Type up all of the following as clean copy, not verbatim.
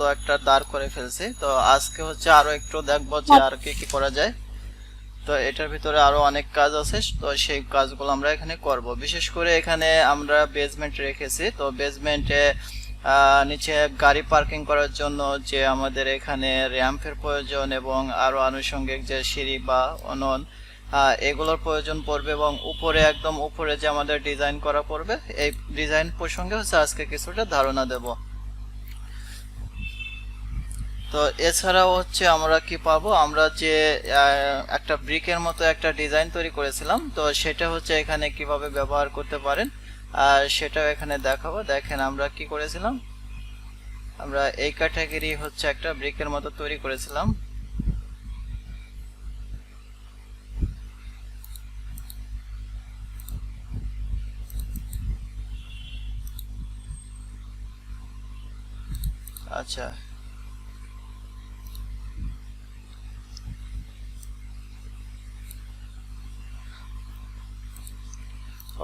মতো একটা দাঁড় করে ফেলছি। তো আজকে হচ্ছে আরো একটু দেখবো যে আর কি কি করা যায়। তো এটার ভিতরে আরো অনেক কাজ আছে, তো সেই কাজগুলো আমরা এখানে করব। বিশেষ করে এখানে আমরা বেসমেন্ট রেখেছি, তো বেসমেন্টে নিচে গাড়ি পার্কিং করার জন্য যে আমাদের এখানে র্যাম্পের প্রয়োজন এবং আরো আনুষঙ্গিক যে সিঁড়ি বা অনন এগুলোর প্রয়োজন পড়বে, এবং উপরে একদম উপরে যে আমাদের ডিজাইন করা পড়বে, এই ডিজাইন প্রসঙ্গে হচ্ছে আজকে কিছুটা ধারণা দেব। তো এছাড়াও হচ্ছে আমরা কি পাবো, আমরা যে একটা ব্রিকের মতো একটা ডিজাইন তৈরি করেছিলাম, তো সেটা হচ্ছে এখানে কিভাবে ব্যবহার করতে পারেন আর সেটাও এখানে দেখাবো। দেখেন আমরা কি করেছিলাম, আমরা এই ক্যাটাগরি হচ্ছে একটা ব্রিকের মতো তৈরি করেছিলাম। আচ্ছা,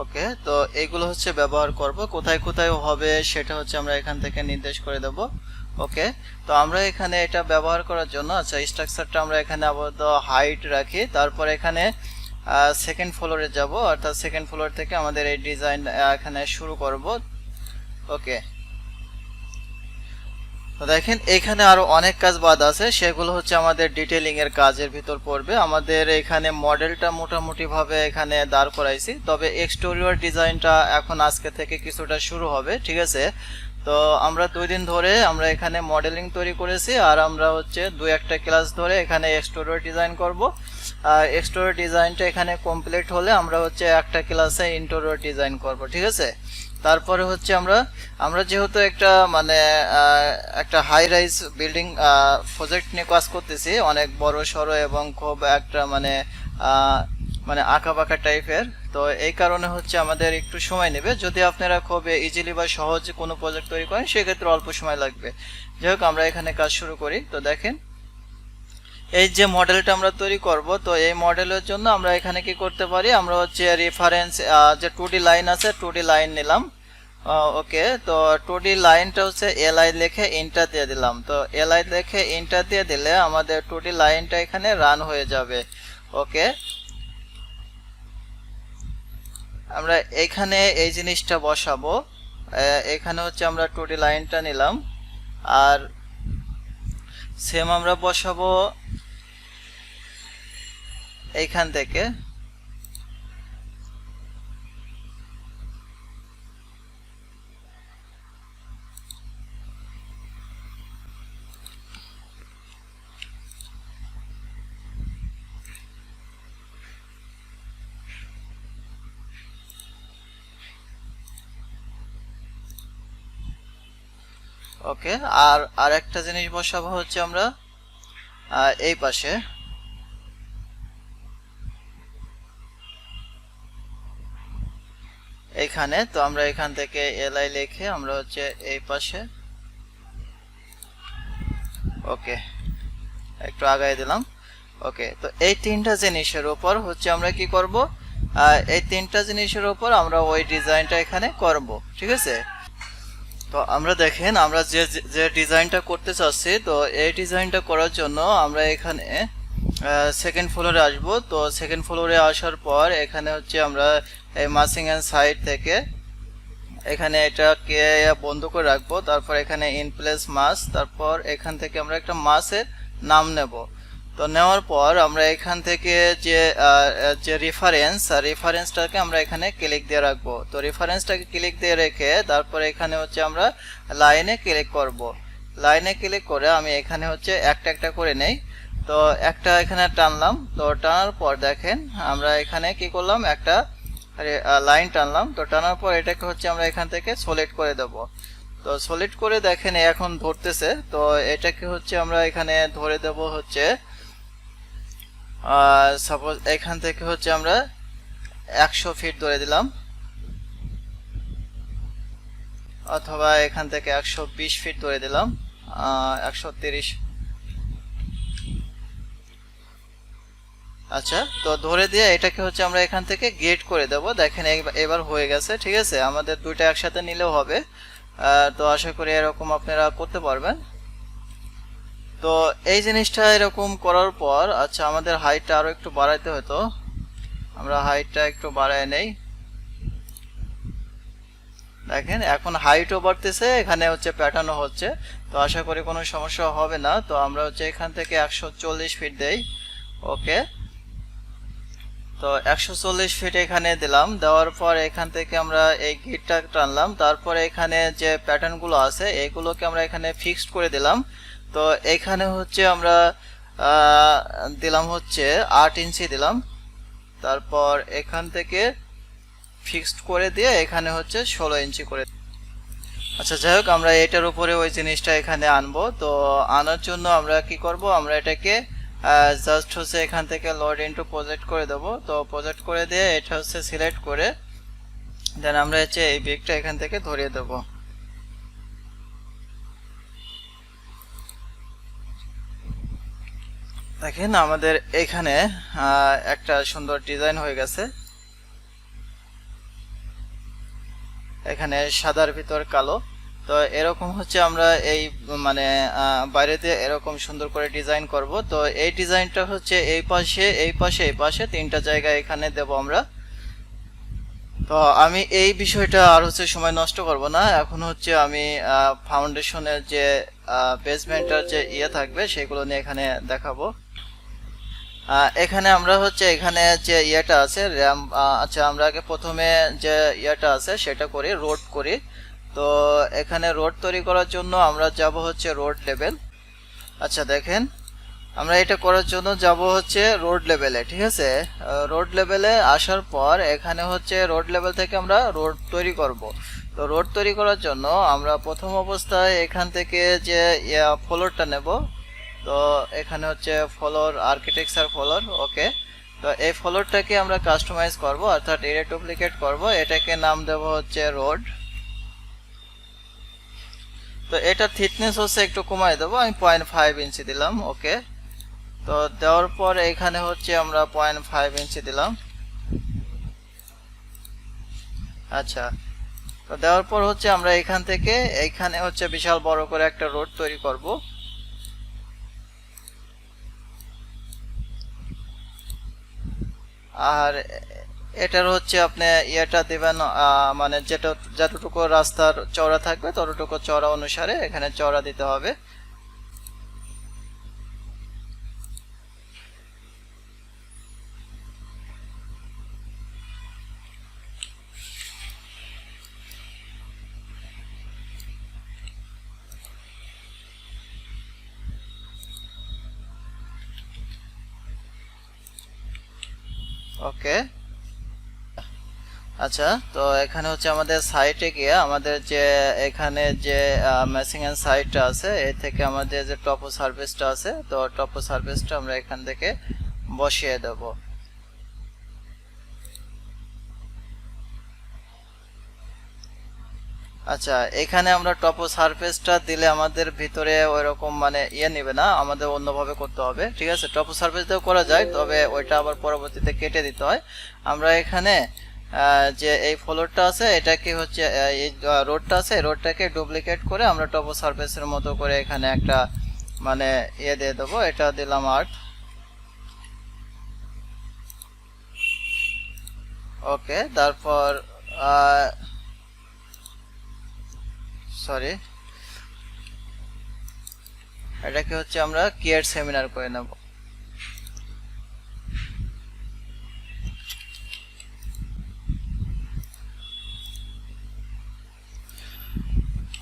ওকে। তো এইগুলো হচ্ছে ব্যবহার করব, কোথায় কোথায় হবে সেটা হচ্ছে আমরা এখান থেকে নির্দেশ করে দেব। ওকে, তো আমরা এখানে এটা ব্যবহার করার জন্য আচ্ছা স্ট্রাকচারটা আমরা এখানে আপাতত হাইট রাখি, তারপর এখানে সেকেন্ড ফ্লোরে যাব, অর্থাৎ সেকেন্ড ফ্লোর থেকে আমাদের এই ডিজাইন এখানে শুরু করব। ওকে, তো দেখেন এখানে আরো অনেক কাজ বাদ আছে, সেগুলো হচ্ছে আমাদের ডিটেইলিং এর কাজের ভিতর পড়বে। আমাদের এখানে মডেলটা মোটামুটি ভাবে এখানে দাঁড় করাইছি, তবে এক্সটেরিয়র ডিজাইনটা এখন আজকে থেকে কিছুটা শুরু হবে, ঠিক আছে। তো আমরা 2 দিন ধরে আমরা এখানে মডেলিং তৈরি করেছি, আর আমরা হচ্ছে 2-1টা ক্লাস ধরে এখানে এক্সটেরিয়র ডিজাইন করব। আর এক্সটেরিয়র ডিজাইনটা এখানে কমপ্লিট হলে আমরা হচ্ছে একটা ক্লাসে ইন্টেরিয়র ডিজাইন করব, ঠিক আছে। তারপরে হচ্ছে আমরা আমরা যেহেতু একটা মানে একটা হাই রাইজ বিল্ডিং প্রজেক্ট নিয়ে কাজ করতেছি, অনেক বড় সড়ো এবং খুব একটা মানে মানে আঁকা বাঁকা টাইপের, তো এই কারণে হচ্ছে আমাদের একটু সময় নেবে। যদি আপনারা খুব ইজিলি বা সহজ কোনো প্রজেক্ট তৈরি করেন সেক্ষেত্রে অল্প সময় লাগবে। যাই হোক, আমরা এখানে কাজ শুরু করি। তো দেখেন এই যে মডেলটা আমরা তৈরি করব, তো এই মডেলের জন্য আমরা এখানে কি করতে পারি, আমরা হচ্ছে রেফারেন্স যে 2D লাইন আছে 2D লাইন নিলাম। ওকে, তো 2D লাইনটা হচ্ছে এলআই লিখে এন্টার দিয়ে দিলাম। তো এলআই লিখে এন্টার দিয়ে দিলে আমাদের 2D লাইনটা এখানে রান হয়ে যাবে। ওকে, আমরা এখানে এই জিনিসটা বসাবো। এখানে হচ্ছে আমরা 2D লাইনটা নিলাম, আর সেম আমরা বসাবো এইখান থেকে। ওকে, আর আরেকটা জিনিস বসাবো হচ্ছে আমরা এই পাশে। এইখানে তো আমরা এখান থেকে এলআই লিখে আমরা হচ্ছে এই পাশে। ওকে, একটু আগাই দিলাম। ওকে, তো এই তিনটা জিনিসের উপর হচ্ছে আমরা কি করব, এই তিনটা জিনিসের উপর আমরা ওই ডিজাইনটা এখানে করব, ঠিক আছে। তো আমরা দেখেন আমরা যে যে ডিজাইনটা করতে চাচ্ছি, তো এই ডিজাইনটা করার জন্য আমরা এখানে সেকেন্ড ফ্লোরে আসব। তো সেকেন্ড ফ্লোরে আসার পর এখানে হচ্ছে আমরা এই মাসিং এন্ড সাইড থেকে এখানে এটাকে বন্ধ করে রাখবো। তারপর এখানে ইন প্লেস মাস, তারপর এখান থেকে আমরা একটা মাসের নাম নেব। তো নেওয়ার পর আমরা এখান থেকে যে যে রেফারেন্সটাকে আমরা এখানে ক্লিক দিয়ে রাখবো। তো রেফারেন্সটাকে ক্লিক দিয়ে রেখে তারপর এখানে হচ্ছে আমরা লাইনে ক্লিক করব। লাইনে ক্লিক করে আমি এখানে হচ্ছে একটা একটা করে নেই। তো একটা এখানে টানলাম, তো টানার পর দেখেন আমরা এখানে কি করলাম, একটা লাইন টানলাম। তো টানার পর এটাকে হচ্ছে আমরা এখান থেকে সলিড করে দেব। তো সলিড করে দেখেন এখন ধরতেছে, তো এটাকে হচ্ছে আমরা এখানে ধরে দেব হচ্ছে সাপোজ এখান থেকে হচ্ছে আমরা 100 ফিট ধরে দিলাম, অথবা এখান থেকে 120 ফিট ধরে দিলাম, 130। আচ্ছা, তো ধরে দিয়ে এটাকে হচ্ছে আমরা এখান থেকে গেট করে দেব। দেখেন এবার হয়ে গেছে, ঠিক আছে। আমাদের দুইটা একসাথে নিলেও হবে। তো আশা করি এরকম আপনারা করতে পারবেন। তো এই জিনিসটা এরকম করার পর আচ্ছা আমাদের হাইটটা আরো একটু বাড়াইতে হতো, আমরা হাইটটা একটু বাড়ায় নেই। দেখেন এখন হাইটও বাড়তেছে, এখানে হচ্ছে প্যাটার্নও হচ্ছে। তো আশা করি কোনো সমস্যা হবে না। তো আমরা হচ্ছে এখান থেকে 140 ফিট দেই। ওকে, তো 140 ফিট এখানে দিলাম। দেওয়ার পর এখান থেকে আমরা এই গিটটা টানলাম। তারপরে এখানে যে প্যাটার্নগুলো আছে এইগুলোকে আমরা এখানে ফিক্সড করে দিলাম। তো এখানে হচ্ছে আমরা দিলাম হচ্ছে 8 ইঞ্চি দিলাম। তারপর এখান থেকে ফিক্সড করে দিয়ে এখানে হচ্ছে 16 ইঞ্চি করে। আচ্ছা যাই হোক, আমরা এটার উপরে ওই জিনিসটা এখানে আনবো। তো আনার জন্য আমরা কি করব, আমরা এটাকে জাস্ট হচ্ছে এখান থেকে লোড ইনটু প্রজেক্ট করে দেব। তো প্রজেক্ট করে দিয়ে এটা হচ্ছে সিলেক্ট করে দেন আমরা হচ্ছে এই বিগটা এখান থেকে ধরিয়ে দেব। দেখেন আমাদের এখানে একটা সুন্দর ডিজাইন হয়ে গেছে। এখানে সাদার ভিতর কালো। তো এরকম হচ্ছে আমরা এই মানে বাইরে দিয়ে এরকম সুন্দর করে ডিজাইন করব। তো এই ডিজাইনটা হচ্ছে এই পাশে এই পাশে এই পাশে তিনটা জায়গায় এখানে দেব আমরা। তো আমি এই বিষয়টা আর হচ্ছে সময় নষ্ট করব না, এখন হচ্ছে আমি ফাউন্ডেশনের যে বেসমেন্টের যে ইয়ে থাকবে সেগুলো নিয়ে এখানে দেখাবো। এখানে আমরা হচ্ছে এখানে যে ইয়েটা আছে র্যাম, আচ্ছা আমরা আগে প্রথমে যে ইয়েটা আছে সেটা করি, রোড করি। তো এখানে রোড তৈরি করার জন্য আমরা যাব হচ্ছে রোড লেভেল। আচ্ছা দেখেন আমরা এটা করার জন্য যাব হচ্ছে রোড লেভেলে, ঠিক আছে। রোড লেভেলে আসার পর এখানে হচ্ছে রোড লেভেল থেকে আমরা রোড তৈরি করব। তো রোড তৈরি করার জন্য আমরা প্রথম অবস্থায় এখান থেকে যে ফ্লোরটা নেব। তো এখানে হচ্ছে ফ্লোর আর্কিটেকচার ফ্লোর। ওকে, তো এই ফ্লোরটাকে আমরা কাস্টমাইজ করব, অর্থাৎ এরিয়া ডুপ্লিকেট করব। এটাকে নাম দেব হচ্ছে রোড। তো এটা থিকনেস হচ্ছে একটু কমাই দেবো, আমি 0.5 ইঞ্চি দিলাম। ওকে, তো দেওয়ার পর এখানে হচ্ছে আমরা 0.5 ইঞ্চি দিলাম। আচ্ছা, তো দেওয়ার পর হচ্ছে আমরা এখান থেকে এইখানে হচ্ছে বিশাল বড় করে একটা রোড তৈরি করব। আর এটার হচ্ছে আপনি ইয়েটা দিবেন, মানে যেটা যতটুকু রাস্তার চওড়া থাকবে ততটুকু চওড়া অনুসারে এখানে চওড়া দিতে হবে। ওকে, আচ্ছা তো এখানে হচ্ছে আমাদের সাইটে গিয়ে আমাদের যে এখানে যে মেসিং এন্ড সাইটটা আছে এ থেকে আমাদের যে টপো সার্ভিসটা আছে, তো টপো সার্ভিসটা আমরা এখান থেকে বসিয়ে দেব। আচ্ছা এখানে আমরা টপো সারফেসটা দিলে আমাদের ভিতরে ওইরকম মানে ইয়ে নেবে না, আমাদের অন্যভাবে করতে হবে। ঠিক আছে, টপো সারফেস দিয়েও করা যায়, তবে ওইটা আবার পরবর্তীতে কেটে দিতে হয়। আমরা এখানে যে এই ফ্লোরটা আছে এটাকে হচ্ছে এই রোডটা আছে রোডটাকে ডুপ্লিকেট করে আমরা টপো সারফেসের মতো করে এখানে একটা মানে ইয়ে দিয়ে দেবো। এটা দিলাম আর্ট। ওকে, তারপর সরি, এটাকে হচ্ছে আমরা ক্রিয়েট সেমিনার করে নেব।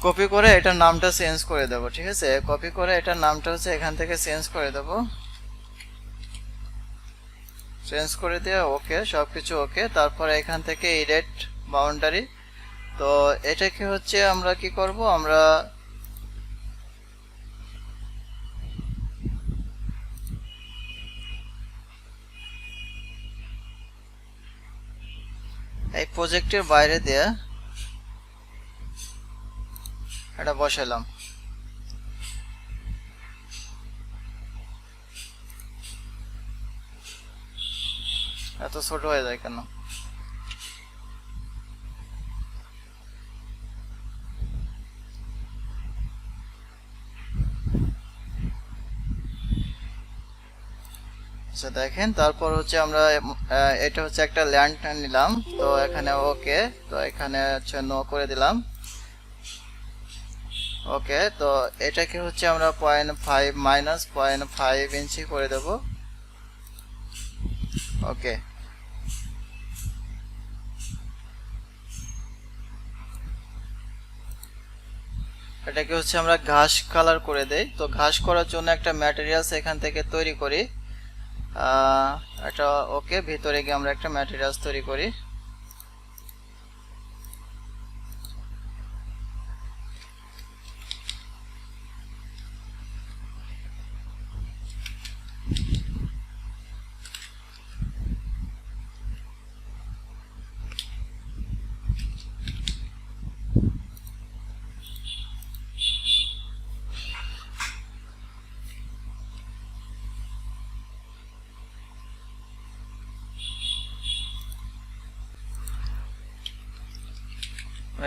কপি করে এটার নামটা চেঞ্জ করে দেব। ঠিক আছে, কপি করে এটার নামটা হচ্ছে এখান থেকে চেঞ্জ করে দেব। চেঞ্জ করে দিয়ে ওকে, সবকিছু ওকে। তারপরে এখান থেকে এডিট বাউন্ডারি। তো এটাকে হচ্ছে আমরা কি করব, আমরা এই প্রজেক্টের বাইরে দিয়ে এটা বসালাম। এত ছোট হয়ে যায় কেন? আচ্ছা দেখেন, তারপর হচ্ছে আমরা এটা হচ্ছে একটা ল্যান্ড নিলাম, তো এখানে ওকে, তো এখানে হচ্ছে নো করে দিলাম। ওকে, তো এটাকে হচ্ছে আমরা 0.5 মাইনাস 0.5 ইঞ্চি করে দেব। ওকে, এটাকে হচ্ছে আমরা ঘাস কালার করে দেই। তো ঘাস করার জন্য একটা ম্যাটেরিয়ালস এখান থেকে তৈরি করি। এটা ওকে, ভিতরে গিয়ে আমরা একটা ম্যাটেরিয়ালস তৈরি করি।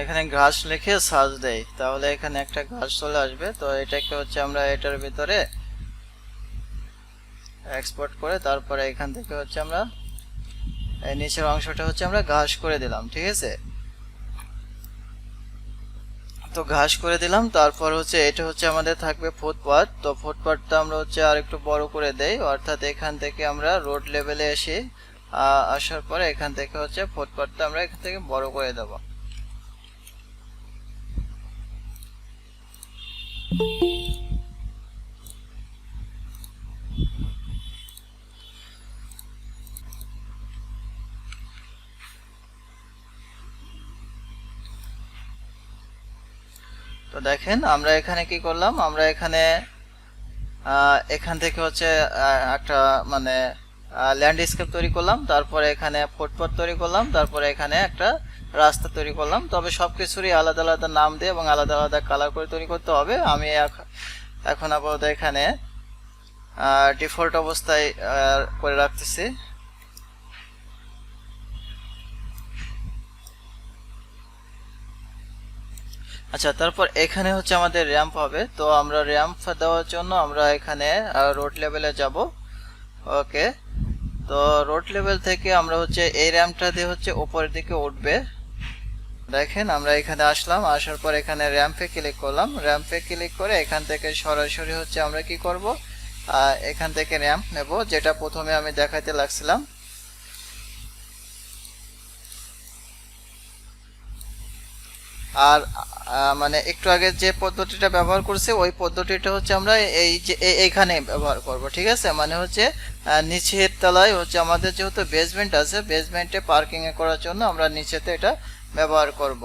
এখানে ঘাস লিখে সার্চ দেই, তাহলে এখানে একটা ঘাস চলে আসবে। তো এটাকে হচ্ছে আমরা এটার ভিতরে এক্সপোর্ট করে তারপরে এখান থেকে হচ্ছে আমরা এই নিচের অংশটা হচ্ছে আমরা ঘাস করে দিলাম। ঠিক আছে, তো ঘাস করে দিলাম। তারপর হচ্ছে এটা হচ্ছে আমাদের থাকবে ফুটপাথ। তো ফুটপাথটা আমরা হচ্ছে আর একটু বড় করে দেই, অর্থাৎ এখান থেকে আমরা রোড লেভেলে এসে আসার পরে এখান থেকে হচ্ছে ফুটপাথটা আমরা এখান থেকে বড় করে দেব। তো দেখেন আমরা এখানে কি করলাম, আমরা এখানে এখান থেকে হচ্ছে একটা মানে ল্যান্ডস্কেপ তৈরি করলাম, তারপরে এখানে ফুটপাথ তৈরি করলাম, তারপরে এখানে একটা রাস্তা তৈরি করলাম। তবে সবকিছুরই আলাদা আলাদা নাম দিয়ে এবং আলাদা আলাদা কালার করে তৈরি করতে হবে। আমি এখন আপাতত এখানে ডিফল্ট অবস্থায় করে রাখতেছি। আচ্ছা, তারপর এখানে হচ্ছে আমাদের র্যাম্প হবে। তো আমরা র্যাম্প দেওয়ার জন্য আমরা এখানে রোড লেভেলে যাব। ওকে, তো রোড লেভেল থেকে আমরা হচ্ছে এই র্যাম্পটা দিয়ে হচ্ছে উপরের দিকে উঠবে। দেখেন আমরা এখানে আসলাম, আসার পর এখানে র্যাম্পে ক্লিক করলাম। র্যাম্পে ক্লিক করে এখান থেকে সরাসরি হচ্ছে আমরা কি করব, এখান থেকে র্যাম্প নেব, যেটা প্রথমে আমি দেখাতে লাগছিলাম। আর মানে একটু আগে যে পদ্ধতিটা ব্যবহার করছে ওই পদ্ধতিটা হচ্ছে আমরা এই যে এইখানে ব্যবহার করব। ঠিক আছে, মানে হচ্ছে নিচের তলায় হচ্ছে আমাদের যেহেতু বেসমেন্ট আছে, বেসমেন্টে পার্কিং এ করার জন্য আমরা নিচেতে এটা ব্যবহার করব।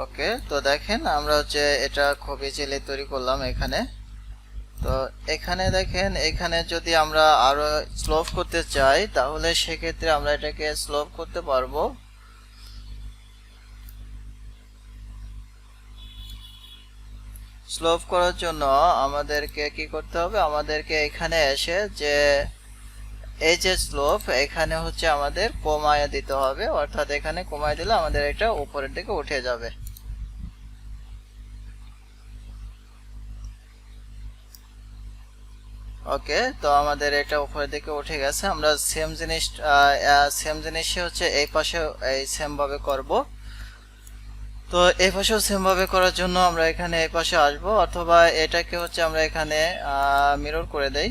ওকে, তো দেখেন আমরা হচ্ছে এটা খুব ইজিলি তৈরি করলাম এখানে। তো এখানে দেখেন, এখানে যদি আমরা আরো স্লোপ করতে চাই তাহলে সেক্ষেত্রে আমরা এটাকে স্লোপ করতে পারবো। স্লোপ করার জন্য আমাদেরকে কি করতে হবে, আমাদেরকে এখানে এসে যে এই যে স্লোপ এখানে হচ্ছে আমাদের কমায় দিতে হবে, অর্থাৎ এখানে কমায় দিলে আমাদের এটা উপরের দিকে উঠে যাবে। ওকে, তো আমাদের এটা উপরের দিকে উঠে গেছে। আমরা সেম জিনিসই হচ্ছে এই পাশে এই সেম ভাবে করব। তো এই পাশেও সেম ভাবে করার জন্য আমরা এখানে এই পাশে আসব, অথবা এটাকে হচ্ছে আমরা এখানে মিরর করে দেই।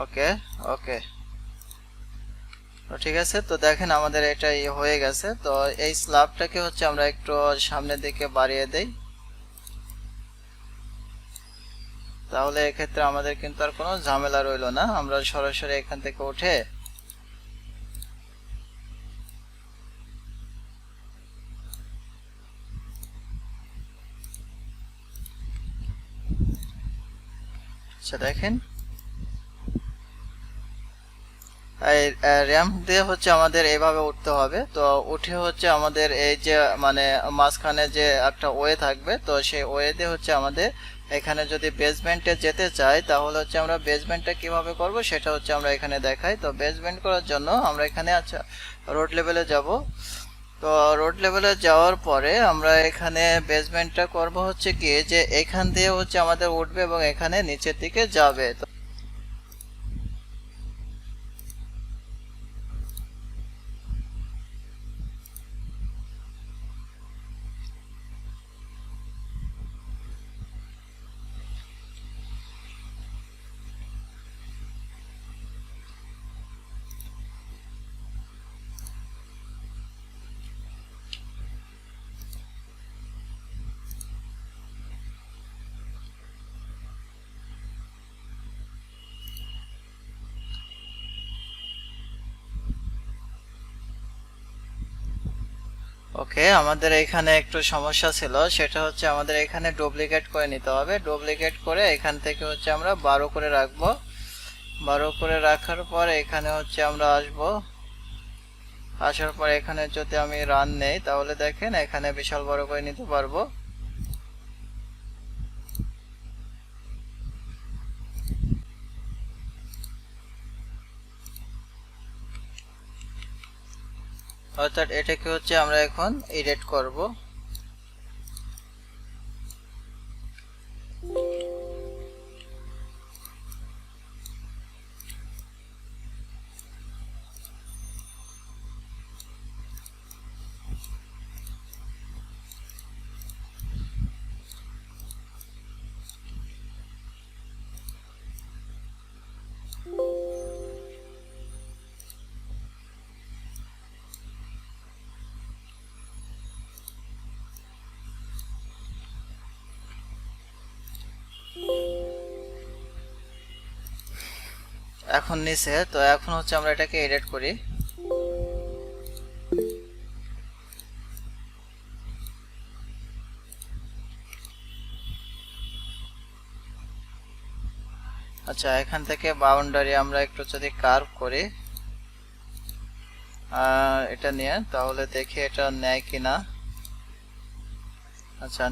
ওকে, ওকে, তো ঠিক আছে। তো দেখেন আমাদের এটা হয়ে গেছে। তো এই স্ল্যাবটাকে হচ্ছে আমরা একটু সামনের দিকে বাড়িয়ে দেই, তাহলে এক্ষেত্রে আমাদের কিন্তু আর কোনো ঝামেলা রইলো না। আমরা সরাসরি এখান থেকে উঠে আচ্ছা দেখেন এই র্যাম্প দিয়ে হচ্ছে আমাদের এইভাবে উঠতে হবে। তো উঠে হচ্ছে আমাদের এই যে মানে মাঝখানে যে একটা ওয়ে থাকবে, তো সেই ওয়ে দিয়ে হচ্ছে আমাদের এখানে যদি বেসমেন্টে যেতে চাই তাহলে হচ্ছে আমরা বেসমেন্টটা কিভাবে করব সেটা হচ্ছে আমরা এখানে দেখাই। তো বেসমেন্ট করার জন্য আমরা এখানে আচ্ছা রোড লেভেলে যাব। তো রোড লেভেলে যাওয়ার পরে আমরা এখানে বেসমেন্টটা করব হচ্ছে কি যে এখান দিয়ে হচ্ছে আমাদের উঠবে এবং এখানে নিচের দিকে যাবে। তো ওকে, আমাদের এখানে একটু সমস্যা ছিল, সেটা হচ্ছে আমাদের এখানে ডুপ্লিকেট করে নিতে হবে। ডুপ্লিকেট করে এখান থেকে হচ্ছে আমরা 12 করে রাখবো। 12 করে রাখার পর এখানে হচ্ছে আমরা আসব। আসার পর এখানে যদি আমি রান নেই তাহলে দেখেন এখানে বিশাল বড় করে নিতে পারবো। অর্থাৎ এটাকে হচ্ছে আমরা এখন এডিট করব। এখন নিচে, তো এখন হচ্ছে আমরা এটাকে এডিট করি। আচ্ছা, এখান থেকে বাউন্ডারি আমরা একটু যদি কার্ভ করি এটা নিয়ে, তাহলে দেখি এটা নেয় কিনা। আচ্ছা,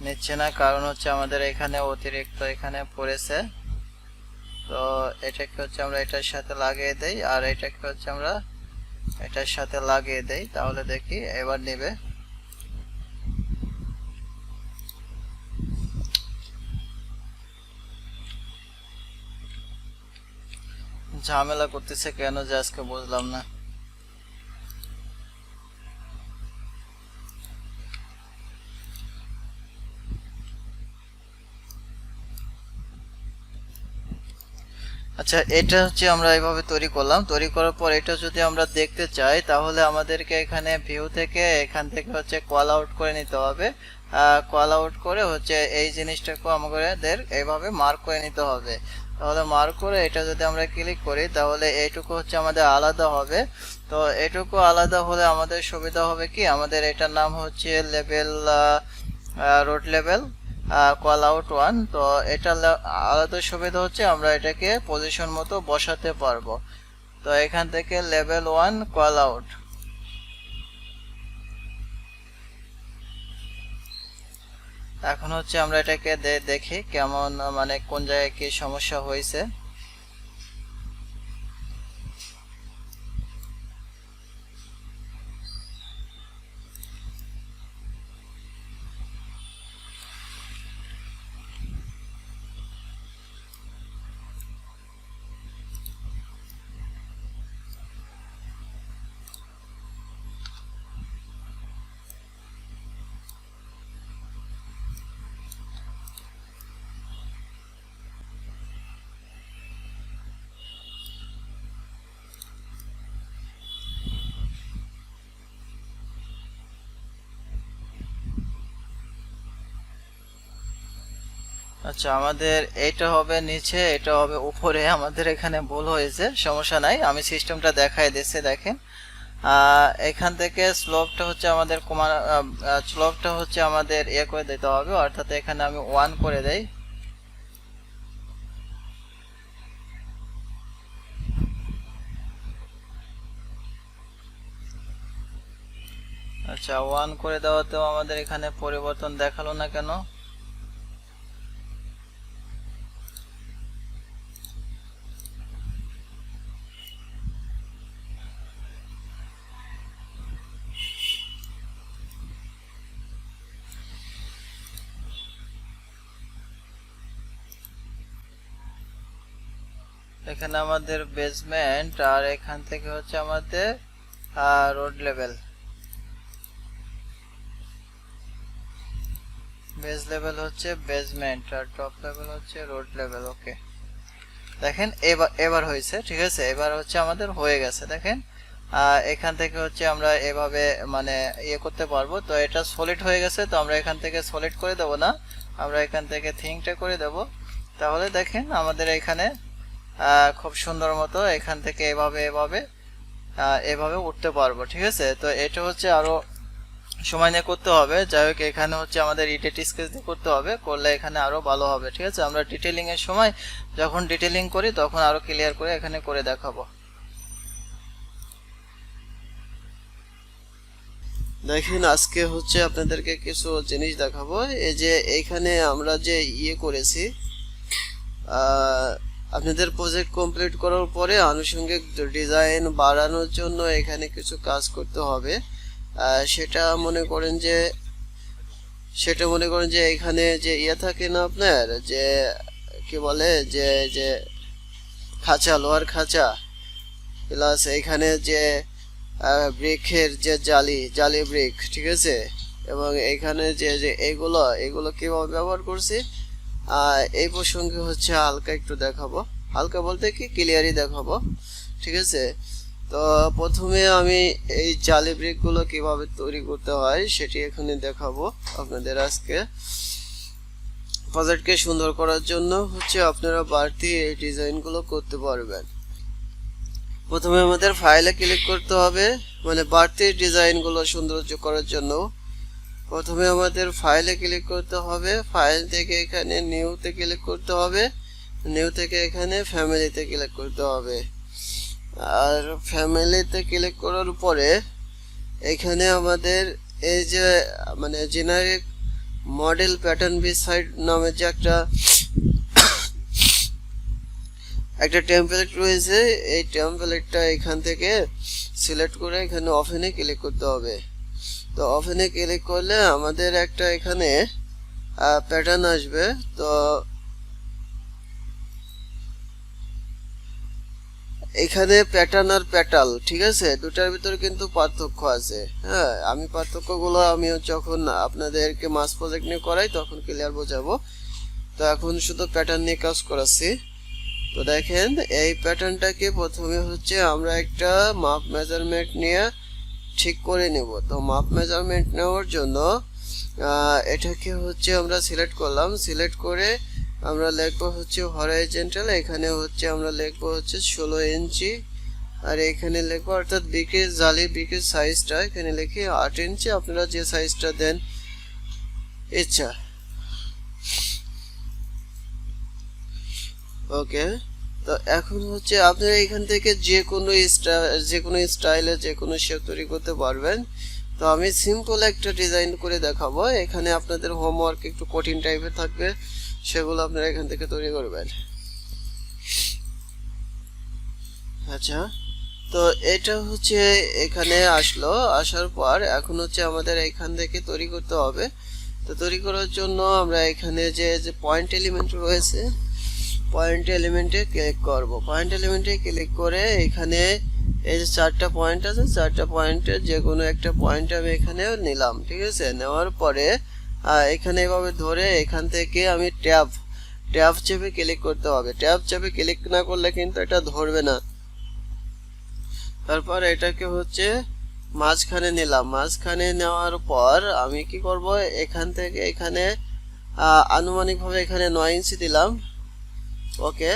নিচ্ছে না কারণ হচ্ছে আমাদের এখানে অতিরিক্ত এখানে পড়েছে। তো এটাকে হচ্ছে আমরা এটার সাথে লাগিয়ে দেই আর এটাকে হচ্ছে আমরা এটার সাথে লাগিয়ে দেই, তাহলে দেখি এবার নেবে। ঝামেলা করতেছে কেন যে আজকে বুঝলাম না। আচ্ছা, এটা হচ্ছে আমরা এইভাবে তৈরি করলাম। তৈরি করার পর এটা যদি আমরা দেখতে চাই তাহলে আমাদেরকে এখানে ভিউ থেকে এখান থেকে হচ্ছে কল আউট করে নিতে হবে। কল আউট করে হচ্ছে এই জিনিসটাকে আমাদের এইভাবে মার্ক করে নিতে হবে। তাহলে মার্ক করে এটা যদি আমরা ক্লিক করি তাহলে এইটুকু হচ্ছে আমাদের আলাদা হবে। তো এটুকু আলাদা হলে আমাদের সুবিধা হবে কি, আমাদের এটার নাম হচ্ছে level road level call out 1। তো এটা আলাদা সুবিধা হচ্ছে আমরা এটাকে পজিশন মতো বসাতে পারবো। তো এখান থেকে লেভেল 1 কল আউট। এখন হচ্ছে আমরা এটাকে দেখি কেমন মানে কোন জায়গায় কি সমস্যা হয়েছে। আচ্ছা, আমাদের এটা হবে নিচে, এটা হবে উপরে। আমাদের এখানে ভুল হয়েছে, সমস্যা নাই, আমি সিস্টেমটা দেখাই দিচ্ছি। দেখেন এখান থেকে স্লোপটা হচ্ছে আমাদের স্লোপটা হচ্ছে আমাদের করে দিতে হবে, অর্থাৎ এখানে আমি 1 করে দেই। আচ্ছা 1 করে দেওয়াতেও আমাদের এখানে পরিবর্তন দেখালো না কেন? এখানে আমাদের বেসমেন্ট আর এখান থেকে হচ্ছে আমাদের রোড লেভেল, বেস লেভেল হচ্ছে বেসমেন্ট আর টপ লেভেল হচ্ছে রোড লেভেল। ওকে দেখেন এবার হয়েছে, ঠিক আছে, এবার হচ্ছে আমাদের হয়ে গেছে। দেখেন এখান থেকে হচ্ছে আমরা এভাবে মানে ইয়ে করতে পারবো। তো এটা সলিড হয়ে গেছে, তো আমরা এখান থেকে সলিড করে দেব না, আমরা এখান থেকে থিংটা করে দেব। তাহলে দেখেন আমাদের এখানে খুব সুন্দর মতো এখান থেকে এভাবে উঠতে পারবো, ঠিক আছে। তো এটা হচ্ছে আরো সময় নিয়ে করতে হবে, যাই হোক এখানে হচ্ছে আমাদের এডিট স্কেচ দিয়ে করতে হবে, করলে এখানে আরো ভালো হবে, ঠিক আছে। আমরা ডিটেইলিং এর সময় যখন ডিটেইলিং করি তখন আরো ক্লিয়ার করে এখানে করে দেখাবো। দেখেন আজকে হচ্ছে আপনাদেরকে কিছু জিনিস দেখাবো। এই যে এইখানে আমরা যে ইয়ে করেছি, আপনাদের প্রজেক্ট কমপ্লিট করার পরে আনুষঙ্গিক ডিজাইন বাড়ানোর জন্য এখানে কিছু কাজ করতে হবে। সেটা মনে করেন যে এখানে যে ইয়ে থাকে না আপনার, যে কি বলে যে যে খাঁচা, লোহার খাঁচা, প্লাস এখানে যে ব্রিকের যে জালি ব্রিক, ঠিক আছে, এবং এখানে যে এগুলো কিভাবে ব্যবহার করছি এই প্রসঙ্গে হচ্ছে হালকা একটু দেখাবো, হালকা বলতে কি ক্লিয়ারই দেখাবো, ঠিক আছে। তো প্রথমে আমি এই জালি ব্রিকগুলো কিভাবে তৈরি করতে হয় সেটি এখানে দেখাবো আপনাদের। আজকে প্রজেক্টকে সুন্দর করার জন্য হচ্ছে আপনারা বাড়তি এই ডিজাইনগুলো করতে পারবেন। প্রথমে আমাদের ফাইলে ক্লিক করতে হবে, মানে বাড়তি ডিজাইনগুলো সৌন্দর্য করার জন্য প্রথমে আমাদের ফাইলে ক্লিক করতে হবে। ফাইল থেকে এখানে নিউতে ক্লিক করতে হবে, নিউ থেকে এখানে ফ্যামিলিতে ক্লিক করতে হবে। আর ফ্যামিলিতে ক্লিক করার পরে এখানে আমাদের এই যে মানে জেনারিক মডেল প্যাটার্ন বিসাইড নামে যে একটা টেমপ্লেট রয়েছে, এই টেমপ্লেটটা এখান থেকে সিলেক্ট করে এখানে ওপেনে ক্লিক করতে হবে। তো ওপেনে ক্লিক করলে আমাদের একটা এখানে প্যাটার্ন আসবে। তো এখানে প্যাটার্ন আর প্যাটাল, ঠিক আছে, দুটার ভিতরে কিন্তু পার্থক্য আছে। হ্যাঁ, আমি পার্থক্যগুলো আমি যখন আপনাদেরকে মাস প্রজেক্ট নিয়ে করাই তখন ক্লিয়ার বোঝাবো। তো এখন শুধু প্যাটার্ন নিয়ে কাজ করাচ্ছি। তো দেখেন এই প্যাটার্নটাকে প্রথমে হচ্ছে আমরা একটা মাপ মেজারমেন্ট নিয়ে ঠিক করে নেব। তো মাপ মেজারমেন্ট নেওয়ার জন্য এটাকে হচ্ছে আমরা সিলেক্ট করলাম, সিলেক্ট করে আমরা লিখবো হচ্ছে হরাইজন্টাল, এখানে হচ্ছে আমরা লিখবো হচ্ছে 16 ইঞ্চি, আর এখানে লিখবো অর্থাৎ বিকের জালি বিকের সাইজটা এখানে লিখে 8 ইঞ্চি, আপনারা যে সাইজটা দেন ইচ্ছা। ওকে, তো এখন হচ্ছে আপনারা এখান থেকে যে কোনো স্টাইলে যে কোনো শেপ তৈরি করতে পারবেন। তো আমি সিম্পল একটা ডিজাইন করে দেখাবো, এখানে আপনাদের হোমওয়ার্ক একটু কঠিন টাইপের থাকবে, সেগুলো আপনারা এখান থেকে তৈরি করবেন। আচ্ছা, তো এটা হচ্ছে এখানে আসার পর এখন হচ্ছে আমাদের এখান থেকে তৈরি করতে হবে। তো তৈরি করার জন্য আমরা এখানে যে পয়েন্ট এলিমেন্ট রয়েছে, পয়েন্ট এলিমেন্টে ক্লিক করব। পয়েন্ট এলিমেন্টে ক্লিক করে এখানে এই যে 4টা পয়েন্ট আছে, 4টা পয়েন্টের যে কোনো একটা পয়েন্ট আমি এখানে নিলাম, ঠিক আছে। নেওয়ার পরে এখানে এভাবে ধরে এখান থেকে আমি ট্যাব চেপে ক্লিক করতে হবে। ট্যাব চেপে ক্লিক না করলে কিন্তু এটা ধরবে না। তারপর এটাকে হচ্ছে মাঝখানে নিলাম, মাঝখানে নেওয়ার পর আমি কি করব, এখান থেকে এখানে আনুমানিকভাবে এখানে 9 ইঞ্চি দিলাম। ওকে,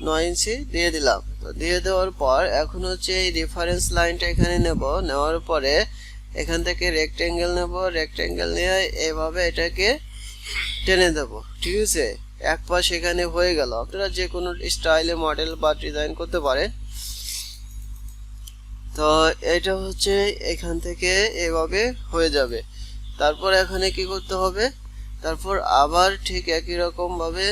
9 ইঞ্চি দিয়ে দিলাম। তো দিয়ে দেওয়ার পর এখন হচ্ছে এই রেফারেন্স লাইনটা এখানে নেওয়ার পরে এখান থেকে রেক্টেঙ্গেল নেব, রেক্টেঙ্গেল নিয়ে এভাবে এটাকে টেনে দেব, ঠিক আছে। এক পাশ এখানে হয়ে গেল। আপনারা যে কোনো স্টাইলে মডেল বা ডিজাইন করতে পারেন। তো তো এটা হচ্ছে এখান থেকে এভাবে হয়ে যাবে। তারপর এখানে কি করতে হবে, তারপর আবার ঠিক একই রকম ভাবে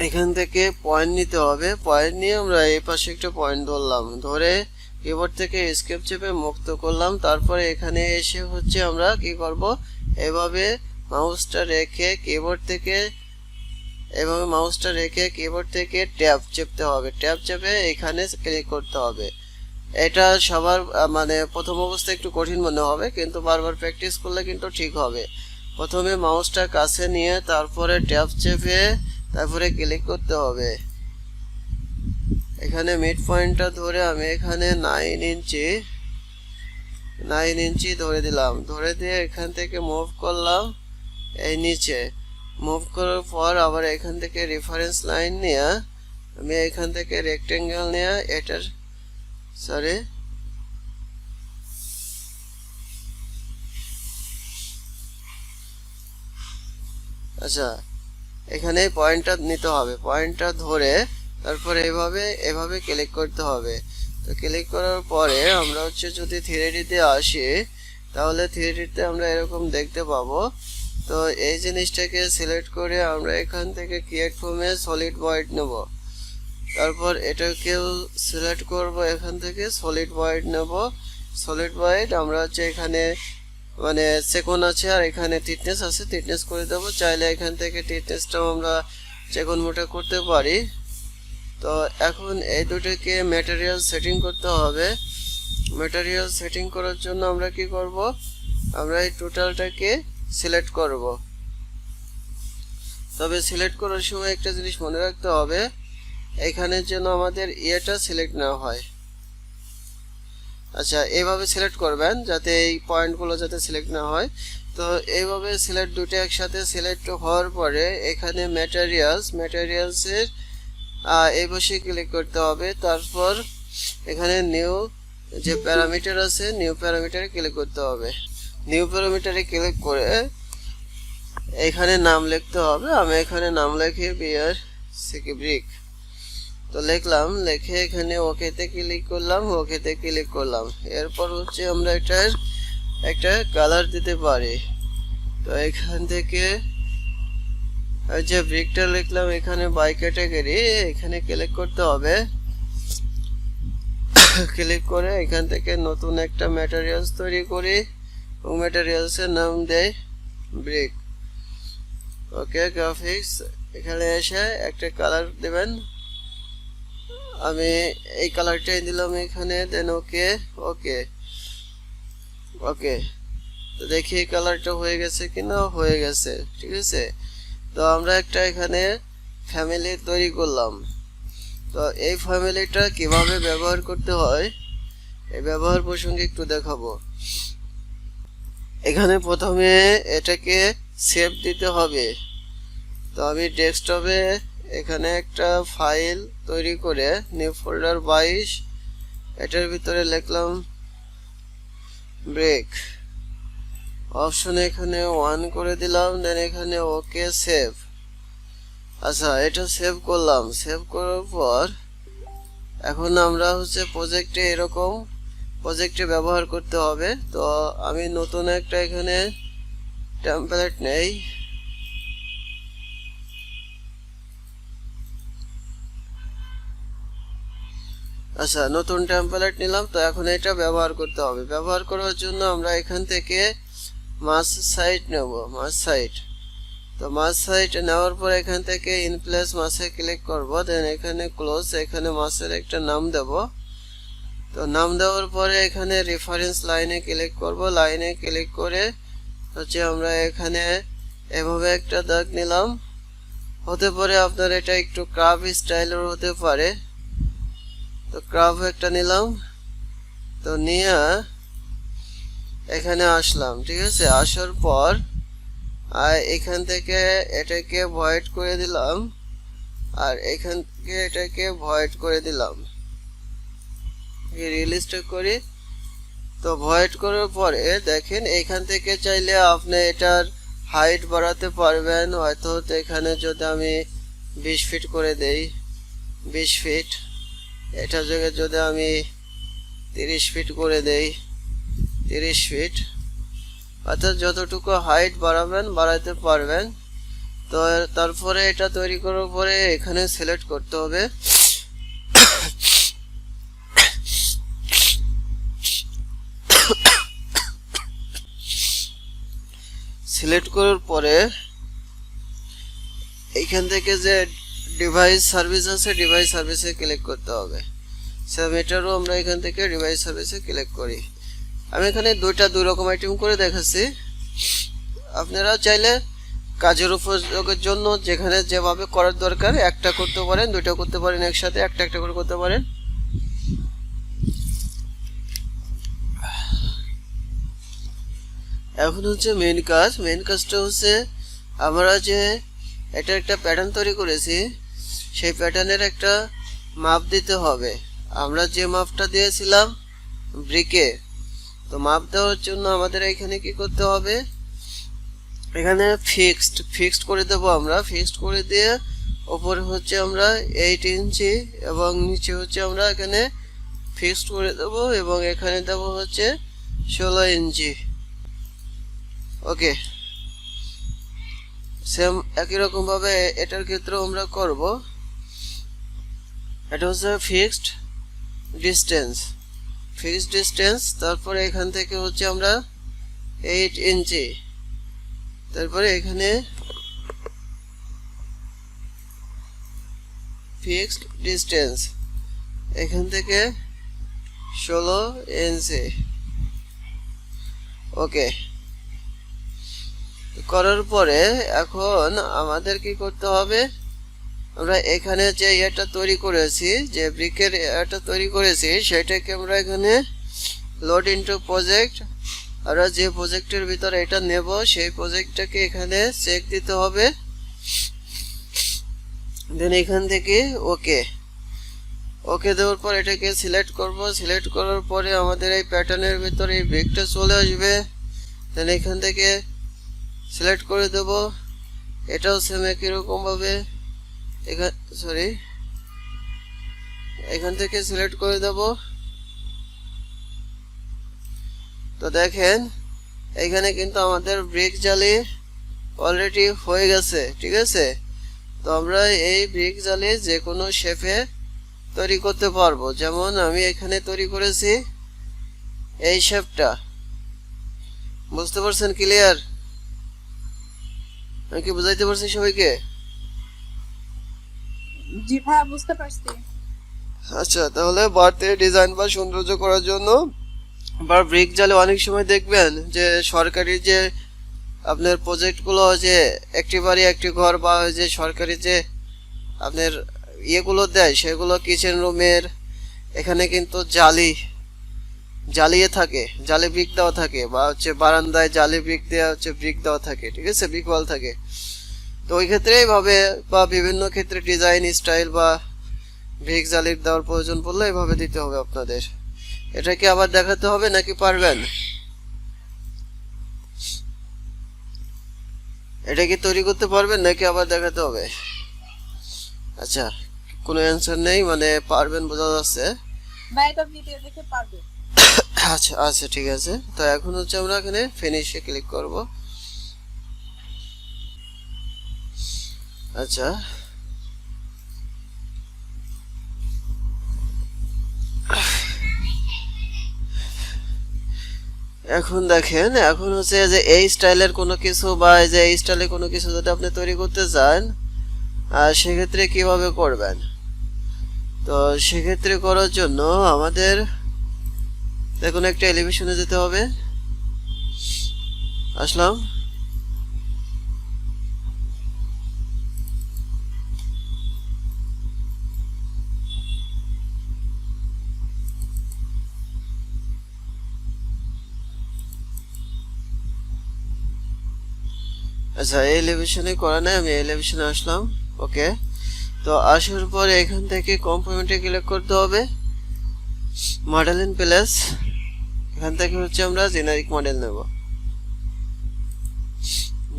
এখান থেকে পয়েন্ট নিতে হবে। পয়েন্ট নিয়ে আমরা এই পাশে একটা পয়েন্ট ধরলাম, ধরে কিবোর্ড থেকে এস্কেপ চেপে মুক্ত করলাম। তারপরে এখানে এসে হচ্ছে আমরা কি করব, এভাবে মাউসটা রেখে কিবোর্ড থেকে ট্যাব চেপতে হবে। ট্যাব চেপে এখানে ক্লিক করতে হবে। এটা সবার মানে প্রথম অবস্থায় একটু কঠিন মনে হবে, কিন্তু বারবার প্র্যাকটিস করলে কিন্তু ঠিক হবে। প্রথমে মাউসটা কাছে নিয়ে তারপরে ট্যাব চেপে তারপরে ক্লিক করতে হবে। এখানে মিড পয়েন্টটা ধরে আমি এখানে 9 ইঞ্চি ধরে দিলাম। ধরে দিয়ে এখান থেকে মুভ করলাম এই নিচে। মুভ করার পর আবার এখান থেকে রেফারেন্স লাইন নিয়ে আমি এখান থেকে রেক্টেঙ্গেল নিয়ে এটার আচ্ছা, এখানে পয়েন্টটা নিতে হবে। পয়েন্টটা ধরে তারপরে এভাবে ক্লিক করতে হবে। তো ক্লিক করার পরে আমরা হচ্ছে যদি 3D তে আসি, তাহলে 3D তে আমরা এরকম দেখতে পাবো। তো এই জিনিসটাকে সিলেক্ট করে আমরা এখান থেকে ক্রিয়েট ফর্মে সলিড ভয়েড নেব। তারপর এটাকেও সিলেক্ট করব, এখান থেকে সলিড ভয়েড নেব। সলিড ভয়েড আমরা হচ্ছে এখানে মানে সেকন্ড আছে আর এখানে থিকনেস আছে, থিকনেস করে দেবো। চাইলে এখান থেকে থিকনেসটাও আমরা সেকন্ড মোটা করতে পারি। তো এখন এই দুটোকে ম্যাটেরিয়াল সেটিং করতে হবে। ম্যাটেরিয়াল সেটিং করার জন্য আমরা কি করব, আমরা এই টোটালটাকে সিলেক্ট করব। তবে সিলেক্ট করার সময় একটা জিনিস মনে রাখতে হবে, এখানে যেন আমাদের ইয়েটা সিলেক্ট না হয়। আচ্ছা, এইভাবে সিলেক্ট করবেন যাতে এই পয়েন্টগুলো যাতে সিলেক্ট না হয়। তো এইভাবে সিলেক্ট দুটো একসাথে সিলেক্ট হওয়ার পরে এখানে ম্যাটেরিয়ালসের এই বসে ক্লিক করতে হবে। তারপর এখানে নিউ যে প্যারামিটার আছে, নিউ প্যারামিটারে ক্লিক করতে হবে। নিউ প্যারামিটারে ক্লিক করে এখানে নাম লিখতে হবে। আমি এখানে নাম লিখে বিআর সিকি ব্রিক তো লিখলাম। লিখে এখানে ওকেতে ক্লিক করলাম। এরপর হচ্ছে আমরা এটার একটা কালার দিতে পারি। তো এখান থেকে যে ব্রিকটা লিখলাম এখানে বাই ক্যাটাগরি, এখানে ক্লিক করতে হবে। ক্লিক করে এখান থেকে নতুন একটা ম্যাটেরিয়ালস তৈরি করি এবং ম্যাটেরিয়ালসের নাম দেই ব্রিক। ওকে, গ্রাফিক্স এখানে এসে একটা কালার দেবেন। আমি এই কালারটাই দিলাম এখানে, দেন ওকে। তো দেখি এই কালারটা হয়ে গেছে কিনা, হয়ে গেছে, ঠিক আছে। তো আমরা একটা এখানে ফ্যামিলি তৈরি করলাম। তো এই ফ্যামিলিটা কিভাবে ব্যবহার করতে হয় এই ব্যবহার প্রসঙ্গে একটু দেখাবো। এখানে প্রথমে এটাকে সেভ দিতে হবে। তো আমি ডেস্কটপে এখানে একটা ফাইল তৈরি করে নিউ ফোল্ডার 22 এটার ভিতরে লিখলাম ব্রেক। অপশন এখানে 1 করে দিলাম, দেন এখানে ওকে সেভ। আচ্ছা, এটা সেভ করলাম। সেভ করার পর এখন আমরা হচ্ছে প্রজেক্টে ব্যবহার করতে হবে। তো আমি নতুন একটা এখানে টেমপ্লেট নেই। আচ্ছা, নতুন টেমপ্লেট নিলাম। তো এখন এটা ব্যবহার করতে হবে। ব্যবহার করার জন্য আমরা এখান থেকে মাস সাইট নেব, তো মাস সাইট নেওয়ার পর এখান থেকে ইন প্লেস মাসে ক্লিক করব। দেন এখানে ক্লোজ, এখানে মাসের একটা নাম দেব। তো নাম দেওয়ার পরে এখানে রেফারেন্স লাইনে ক্লিক করব। লাইনে ক্লিক করে হচ্ছে আমরা এখানে এভাবে একটা দাগ নিলাম। হতে পারে আপনার এটা একটু কার্ভ স্টাইলের হতে পারে। তো কার্ভ একটা নিলাম। তো নিয়ে এখানে আসলাম, ঠিক আছে। আসার পর এখান থেকে এটাকে ভয়েড করে দিলাম আর এখান থেকে এটাকে ভয়েড করে দিলাম। রিলিজটা করি। তো ভয়েড করার পরে দেখেন এখান থেকে চাইলে আপনি এটার হাইট বাড়াতে পারবেন। হয়তো এখানে যদি আমি 20 ফিট করে দেই, 20 ফিট, এটা জায়গায় যদি আমি 30 ফিট করে দেই, 30 ফিট, অর্থাৎ যতটুকু হাইট বাড়াবেন বাড়াতে পারবেন। তো তারপরে এটা তৈরি করার পরে এখানে সিলেক্ট করতে হবে, সিলেক্ট করার পরে এইখান থেকে যে ডিভাইস সার্ভিস আছে ডিভাইস সার্ভিসে ক্লিক করতে হবে। সেম এটারও আমরা এখান থেকে ডিভাইস সার্ভিসে ক্লিক করি। আমি এখানে দুই রকম আইটেম করে দেখাচ্ছি, আপনারা চাইলে কাজের উপযোগের জন্য যেখানে যেভাবে করার দরকার একটা করতে পারেন, দুইটা করতে পারেন একসাথে, একটা একটা করে করতে পারেন। এখন হচ্ছে মেইন কাজ। মেইন কাজটা হচ্ছে আমরা যে এটা একটা প্যাটার্ন তৈরি করেছি সেই প্যাটার্নের একটা মাপ দিতে হবে। আমরা যে মাপটা দিয়েছিলাম ব্রিকে, তো মাপ দেওয়ার জন্য আমাদের এখানে কি করতে হবে, এখানে ফিক্সড করে দেবো। আমরা ফিক্সড করে দিয়ে ওপরে হচ্ছে আমরা 8 ইঞ্চি এবং নিচে হচ্ছে আমরা এখানে ফিক্সড করে দেবো এবং এখানে দেবো হচ্ছে 16 ইঞ্চি। ওকে, সেম একই রকম ভাবে এটার ক্ষেত্রেও আমরা করব। এটা হচ্ছে ফিক্সড ডিস্টেন্স, তারপরে এখান থেকে হচ্ছে আমরা 8 ইঞ্চি, তারপরে এখানে ফিক্সড ডিস্টেন্স, এখান থেকে 16 ইঞ্চি। ওকে, করার পরে এখন আমাদের কি করতে হবে, আমরা এখানে যে এটা তৈরি করেছি, যে ব্রিকের এটা তৈরি করেছি সেটাকে আমরা এখানে লোড ইনটু প্রজেক্ট, আমরা যে প্রজেক্টের ভিতরে এটা নেব সেই প্রজেক্টটাকে এখানে চেক দিতে হবে। দেন এখান থেকে ওকে দেওয়ার পর এটাকে সিলেক্ট করব। সিলেক্ট করার পরে আমাদের এই প্যাটার্নের ভিতরে এই ব্রিকটা চলে আসবে। দেন এখান থেকে সিলেক্ট করে দেব। এটাও সেম একই রকম ভাবে এখান থেকে সিলেক্ট করে দেব। তো দেখেন এখানে কিন্তু আমাদের ব্রিক জালি অলরেডি হয়ে গেছে, ঠিক আছে। তো আমরা এই ব্রিক জালি যে কোনো শেপে তৈরি করতে পারবো। যেমন আমি এখানে তৈরি করেছি এই শেপটা, বুঝতে পারছেন? ক্লিয়ার? আমি কি বুঝাইতে পারছি সবাইকে? জি ভাই, বুঝতে পারছি। আচ্ছা, তাহলে বাড়তি ডিজাইন বা সৌন্দর্য করার জন্য বা ব্রিক জালে অনেক সময় দেখবেন যে সরকারি যে আপনার প্রজেক্টগুলো, যে একটি বাড়ি একটি ঘর বা যে সরকারি যে আপনার ইয়েগুলো দেয় সেগুলো কিচেন রুমের এখানে কিন্তু জ্বালিয়ে থাকে, জালি ব্রিক দেওয়া থাকে, বা হচ্ছে বারান্দায় জালি ব্রিক দেওয়া হচ্ছে ব্রিক দেওয়া থাকে, ঠিক আছে, ব্রিক ওয়াল থাকে। তো ওই ক্ষেত্রে এইভাবে বা বিভিন্ন ক্ষেত্রে ডিজাইন স্টাইল বা ব্রিক জালির দেওয়ার প্রয়োজন পড়লে এইভাবে দিতে হবে আপনাদের। এটা কি আবার দেখাতে হবে নাকি পারবেন? এটা কি তৈরি করতে পারবেন নাকি আবার দেখাতে হবে? আচ্ছা, কোনো অ্যান্সার নেই, মানে পারবেন বোঝা যাচ্ছে। ভাই তো ভিডিও দেখে পারবে। আচ্ছা আচ্ছা, ঠিক আছে। তো এখন হচ্ছে আমরা এখানে ফিনিশে ক্লিক করব। আচ্ছা, এখন দেখেন, এখন হচ্ছে যে এই স্টাইলের কোনো কিছু বা এই যে এই স্টাইলে কোনো কিছু যদি আপনি তৈরি করতে চান, সেক্ষেত্রে কিভাবে করবেন? তো সেক্ষেত্রে করার জন্য আমাদের দেখুন একটা এলিভেশনে যেতে হবে। আসলাম, আচ্ছা এই এলিভেশনে করা নাই, আমি এলিভেশনে আসলাম। ওকে, তো আসার পরে এখান থেকে কম্পোনেন্টে ক্লিক করতে হবে, মডেল ইন প্লেস। এখান থেকে হচ্ছে আমরা জেনারিক মডেল নেব,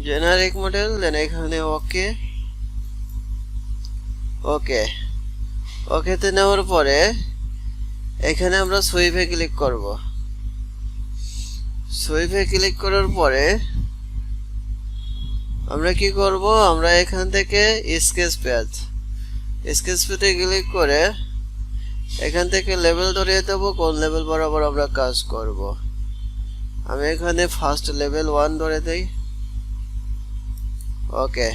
জেনারিক মডেল। দেন এখানে ওকেতে নেওয়ার পরে এখানে আমরা সুইপে ক্লিক করব। সুইপে ক্লিক করার পরে আমরা কি করব, আমরা এখান থেকে স্কেচ পেতে ক্লিক করে এখান থেকে লেভেল ধরিয়ে দেব, কোন লেভেল বরাবর আমরা কাজ করব। আমি এখানে ফার্স্ট লেভেল 1 ধরে দেই। ওকে,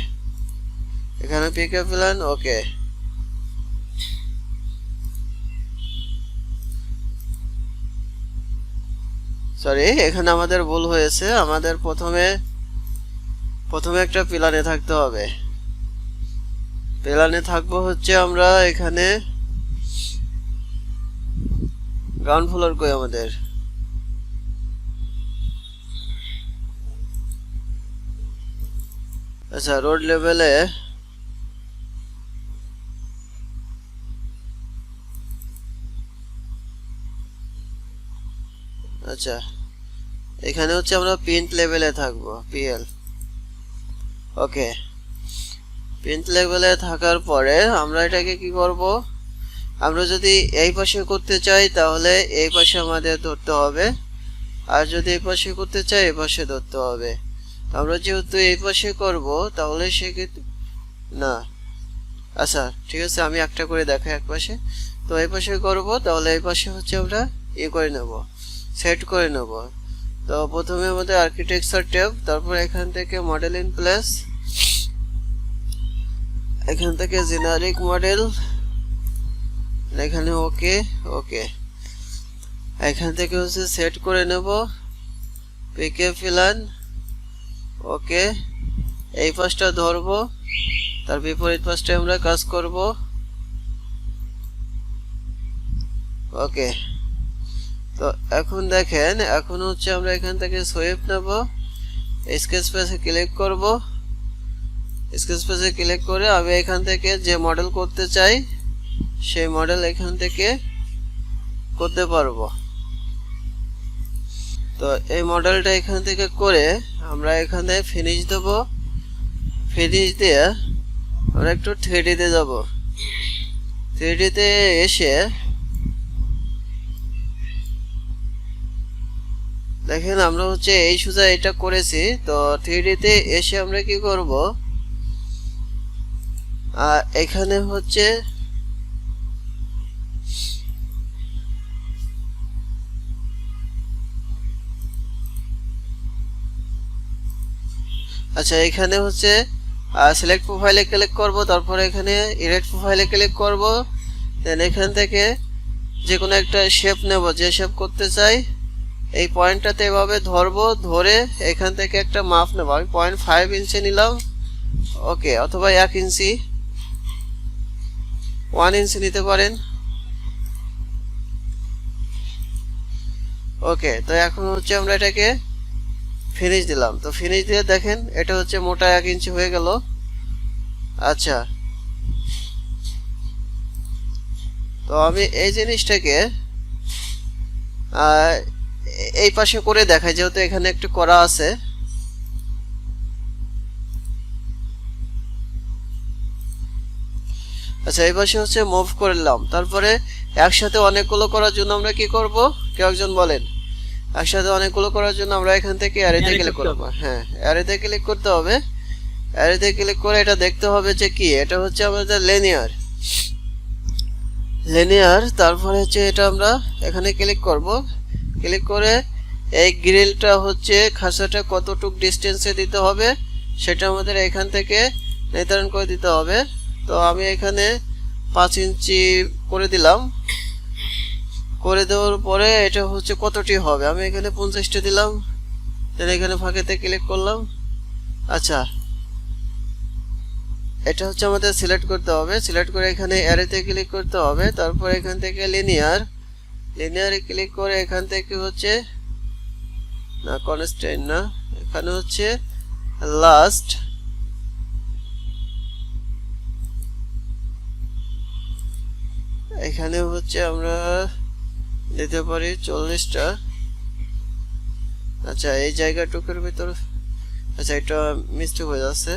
এখানে পিকআপ প্ল্যান। ওকে, সরি, এখানে আমাদের ভুল হয়েছে। আমাদের প্রথমে একটা প্ল্যানে থাকতে হবে। প্ল্যানে থাকবো হচ্ছে আমরা এখানে গ্রাউন্ড ফ্লোর কই আমাদের, আচ্ছা রোড লেভেলে আচ্ছা এখানে হচ্ছে আমরা প্রিন্ট লেভেলে থাকবো, পিএল। ওকে, প্রিন্ট লেভেলে থাকার পরে আমরা এটাকে কি করব, আমরা যদি এই পাশে করতে চাই তাহলে এই পাশে আমাদের ধরতে হবে, আর যদি এই পাশে করতে চাই এই পাশে ধরতে হবে। আমরা যেহেতু এই পাশে করব তাহলে সেক্ষেত্রে না, আচ্ছা ঠিক আছে, আমি একটা করে দেখাই এক পাশে। তো এই পাশে করব, তাহলে এই পাশে হচ্ছে আমরা করে নেব, সেট করে নেব। তো প্রথমে আমাদের আর্কিটেকচার ট্যাব, তারপর এখান থেকে মডেল ইন প্লেস, এখান থেকে জেনারিক মডেল, এখানে ওকে। ওকে, এখান থেকে হচ্ছে সেট করে নেব পিকে প্ল্যান। ওকে, এই পাশটা ধরবো, তার বিপরীত পাশটায় আমরা কাজ করব। ওকে, তো এখন দেখেন, এখন হচ্ছে আমরা এখান থেকে সুইপ নেব, স্কেচ পেজে ক্লিক করব। স্কেচ পেজে ক্লিক করে আমি এখান থেকে যে মডেল করতে চাই সেই মডেল এখান থেকে করতে পারবো। তো এই মডেলটা এখান থেকে করে আমরা এখানে ফিনিশ দেব। ফিনিশ দিয়ে আমরা একটু 3D তে যাব। 3D তে এসে দেখেন আমরা হচ্ছে এই সোজা এটা করেছি। তো 3D তে এসে আমরা কি করব, এখানে হচ্ছে আচ্ছা এখানে হচ্ছে সিলেক্ট প্রোফাইলে ক্লিক করব, তারপর এখানে ইরেক্ট প্রোফাইলে ক্লিক করব। দেন এখান থেকে যে কোনো একটা শেপ নেব, যে শেপ করতে চাই এই পয়েন্টটাতে এভাবে ধরবো, ধরে এখান থেকে একটা মাপ নেব। আমি 0.5 ইঞ্চি নিলাম। ওকে, অথবা 1 ইঞ্চি, 1 ইঞ্চি নিতে পারেন। ওকে, তো এখন হচ্ছে আমরা এটাকে ফিনিশ দিলাম। তো ফিনিশ দিয়ে দেখেন এটা হচ্ছে মোটা 1 ইঞ্চি হয়ে গেল। আচ্ছা, তো আমি এই জিনিসটাকে এই পাশে করে দেখাই, যেহেতু এখানে একটু করা আছে। আচ্ছা, এই পাশে হচ্ছে মুভ করলাম। তারপরে একসাথে অনেকগুলো করার জন্য আমরা কি করব, কেউ একজন বলেন। একসাথে অনেকগুলো করার জন্য আমরা এখান থেকে অ্যারেতে ক্লিক করব। হ্যাঁ, অ্যারেতে ক্লিক করতে হবে। অ্যারেতে ক্লিক করে এটা দেখতে হবে যে কি, এটা হচ্ছে আমাদের লিনিয়ার। তারপরে হচ্ছে এটা আমরা এখানে ক্লিক করব। ক্লিক করে এই গ্রিলটা হচ্ছে খাঁচাটা কতটুক ডিস্টেন্সে দিতে হবে সেটা আমাদের এখান থেকে নির্ধারণ করে দিতে হবে। তো আমি এখানে 5 ইঞ্চি করে দিলাম। করে দেওয়ার পরে এটা হচ্ছে কতটি হবে, আমি এখানে 50টা দিলাম। দেন এখানে ফাঁকেতে ক্লিক করলাম। আচ্ছা, এটা হচ্ছে আমাদের সিলেক্ট করতে হবে। সিলেক্ট করে এখানে অ্যারেতে ক্লিক করতে হবে। তারপর এখান থেকে লিনিয়ারে ক্লিক করে এখান থেকে হচ্ছে না, কনস্ট্যান্ট না, এখানে হচ্ছে লাস্ট। এখানে হচ্ছে আমরা দিতে পারি 40টা। আচ্ছা, এই জায়গাটুকুর ভিতর, আচ্ছা এটা মিস্টেক হয়ে যাচ্ছে।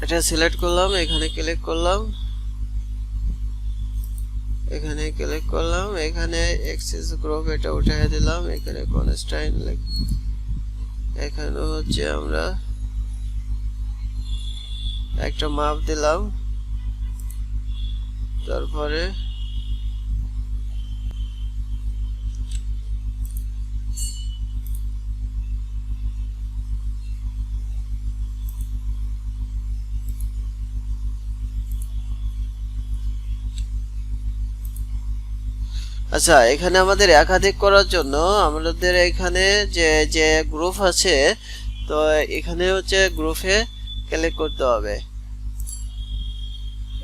এটা সিলেক্ট করলাম, এখানে ক্লিক করলাম। এখানে ক্লিক করলাম, এখানে এক্সেস গ্রুপ এটা উঠিয়ে দিলাম, এখানে কনস্ট্যান্ট এখানে হচ্ছে আমরা একটা মাপ দিলাম, তারপরে আচ্ছা এখানে আমাদের একাধিক করার জন্য আমাদের এখানে যে যে গ্রুপ আছে, তো এখানে হচ্ছে গ্রুপে ক্লিক করতে হবে।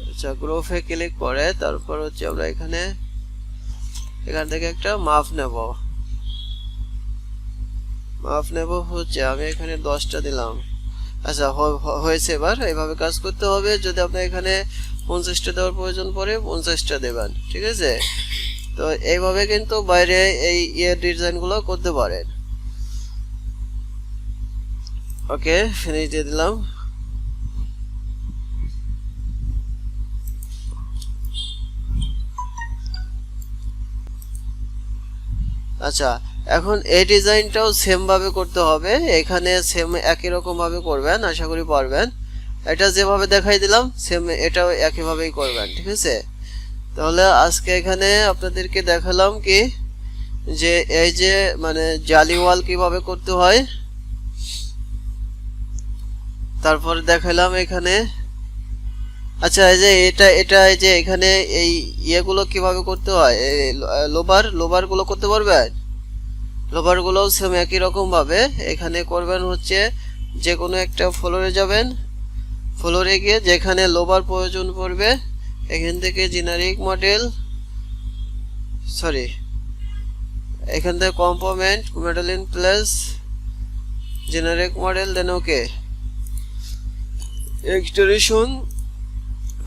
আচ্ছা গ্রুপে ক্লিক করে তারপর হচ্ছে আমরা এখান থেকে একটা মাপ নেব। হচ্ছে আমি এখানে 10টা দিলাম। আচ্ছা হয়েছে। এবার এইভাবে কাজ করতে হবে। যদি আপনার এখানে 50টা দেওয়ার প্রয়োজন পড়ে 50টা দেবেন, ঠিক আছে? তো এইভাবে কিন্তু বাইরে এই ডিজাইনগুলো করতে পারেন। ওকে, ফিনিশ দিয়ে দিলাম। আচ্ছা এখন এই ডিজাইনটাও সেম ভাবে করতে হবে। এখানে সেম একই রকম ভাবে করবেন, আশা করি পারবেন। এটা যেভাবে দেখাই দিলাম সেম এটাও একই ভাবেই করবেন, ঠিক আছে? তাহলে আজকে এখানে আপনাদেরকে দেখালাম কি যে এই যে মানে জালি ওয়াল কিভাবে করতে হয়, তারপর দেখালাম এখানে। আচ্ছা এই যে এটা এই যে এখানে এই ইয়েগুলো কিভাবে করতে হয়, লোবার গুলো করতে পারবেন। লোবার গুলো সেম একই রকম ভাবে এখানে করবেন। হচ্ছে যে কোনো একটা ফ্লোরে যাবেন, ফ্লোরে গিয়ে যেখানে লোবার প্রয়োজন পড়বে এখান থেকে জেনারিক মডেল, এখান থেকে component model in place generic model, then okay extension,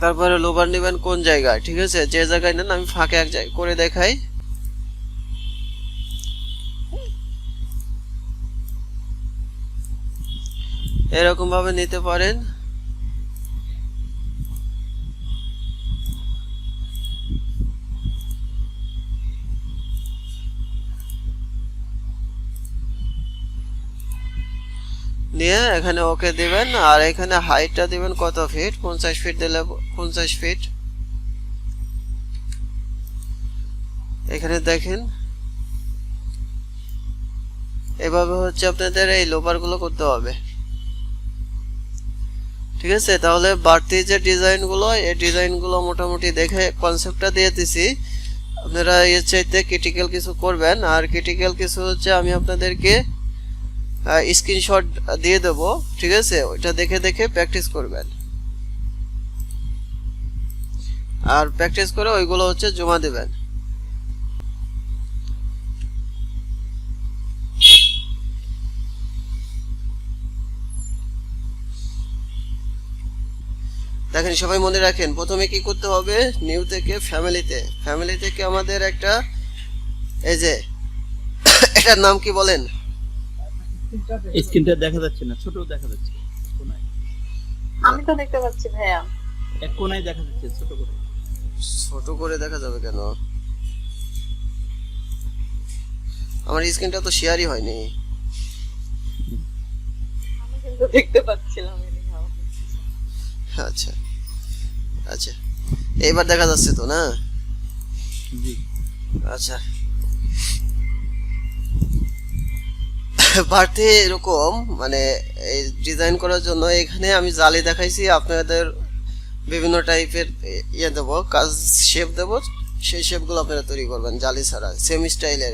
তারপরে লোবার নেবেন কোন জায়গায়, ঠিক আছে? যে জায়গায় নেন আমি ফাঁকে এক জায়গায় করে দেখাই। এরকম ভাবে নিতে পারেন। নিয়ে এখানে ওকে দিবেন। আর এখানে হাইটটা দিবেন কত ফিট, 50 ফিট দিলে 50 ফিট। এখানে দেখেন এভাবে হচ্ছে আপনাদের এই লোবার গুলো করতে হবে, ঠিক আছে? তাহলে বাড়তি যে ডিজাইনগুলো, এই ডিজাইনগুলো মোটামুটি দেখে কনসেপ্টটা দিয়ে দিছি। আপনারা এর চাইতে ক্রিটিক্যাল কিছু করবেন। আর ক্রিটিক্যাল কিছু হচ্ছে আমি আপনাদেরকে স্ক্রিনশট দিয়ে দেব, ঠিক আছে? ওইটা দেখে দেখে প্র্যাকটিস করবেন। আর প্র্যাকটিস করে ওইগুলো হচ্ছে জমা দেবেন। দেখেন সবাই মনে রাখেন, প্রথমে কি করতে হবে, নিউ থেকে ফ্যামিলি থেকে আমাদের একটা এই যে এটার নাম কি বলেন? স্ক্রিনটা দেখা যাচ্ছে না, ছোট দেখা যাচ্ছে কোণায়। আমি তো দেখতে পাচ্ছি ভাইয়া। এক কোণায় দেখা যাচ্ছে ছোট করে। ছোট করে দেখা যাবে কেন? আমার স্ক্রিনটা তো শেয়ারই হয়নি। আমি কিন্তু দেখতে পাচ্ছিলাম। আচ্ছা আচ্ছা, এইবার দেখা যাচ্ছে তো না? জি আচ্ছা, বাড়তি এরকম মানে এই ডিজাইন করার জন্য এখানে আমি জালি দেখাইছি। আপনাদের বিভিন্ন টাইপের ইয়ে দেবো, কাজ শেপ দেবো, সেই শেপগুলো আপনারা তৈরি করবেন জালি ছাড়া, সেম স্টাইলের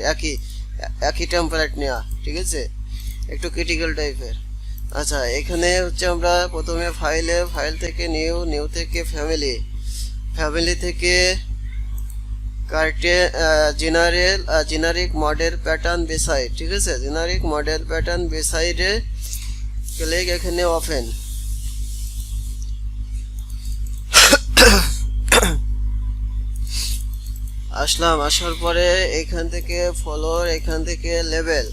একই টেম্পলেট নেওয়া, ঠিক আছে? একটু ক্রিটিক্যাল টাইপের। আচ্ছা এখানে হচ্ছে আমরা প্রথমে ফাইল থেকে নিউ থেকে ফ্যামিলি থেকে জেনারিক মডেল প্যাটার্ন বেসাইড, ঠিক আছে? জেনারিক মডেল প্যাটার্ন বেসাইডে ক্লিক, এখানে ওপেন। আসার পরে এখান থেকে ফলোর, এখান থেকে লেভেল,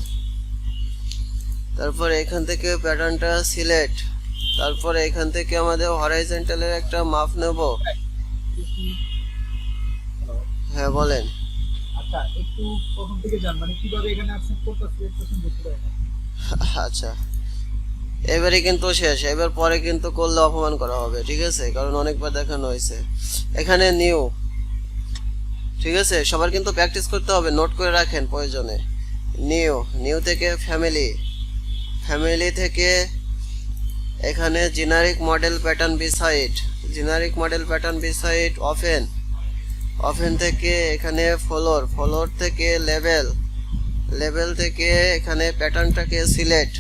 তারপর এখান থেকে প্যাটার্নটা সিলেক্ট, তারপরে এখান থেকে আমাদের হরাইজন্টালের একটা মাপ নেব। হ্যাঁ বলেন। আচ্ছা একটু প্রথম থেকে জান মানে কিভাবে এখানে আসছেন কোনটা সিলেক্ট করছেন বুঝতে পারি না। আচ্ছা, এবারে কিন্তু শেষ, এবার পরে কিন্তু করলে অপমান করা হবে, ঠিক আছে, কারণ অনেকবার দেখানো হয়েছে। এখানে নিউ, ঠিক আছে, সবার কিন্তু প্র্যাকটিস করতে হবে, নোট করে রাখেন প্রয়োজনে। নিউ, নিউ থেকে ফ্যামিলি, ফ্যামিলি থেকে এখানে generic model pattern beside, generic model pattern beside open, open থেকে এখানে ফলোর, ফলোর থেকে লেভেল, লেভেল থেকে এখানে প্যাটার্নটাকে সিলেক্ট,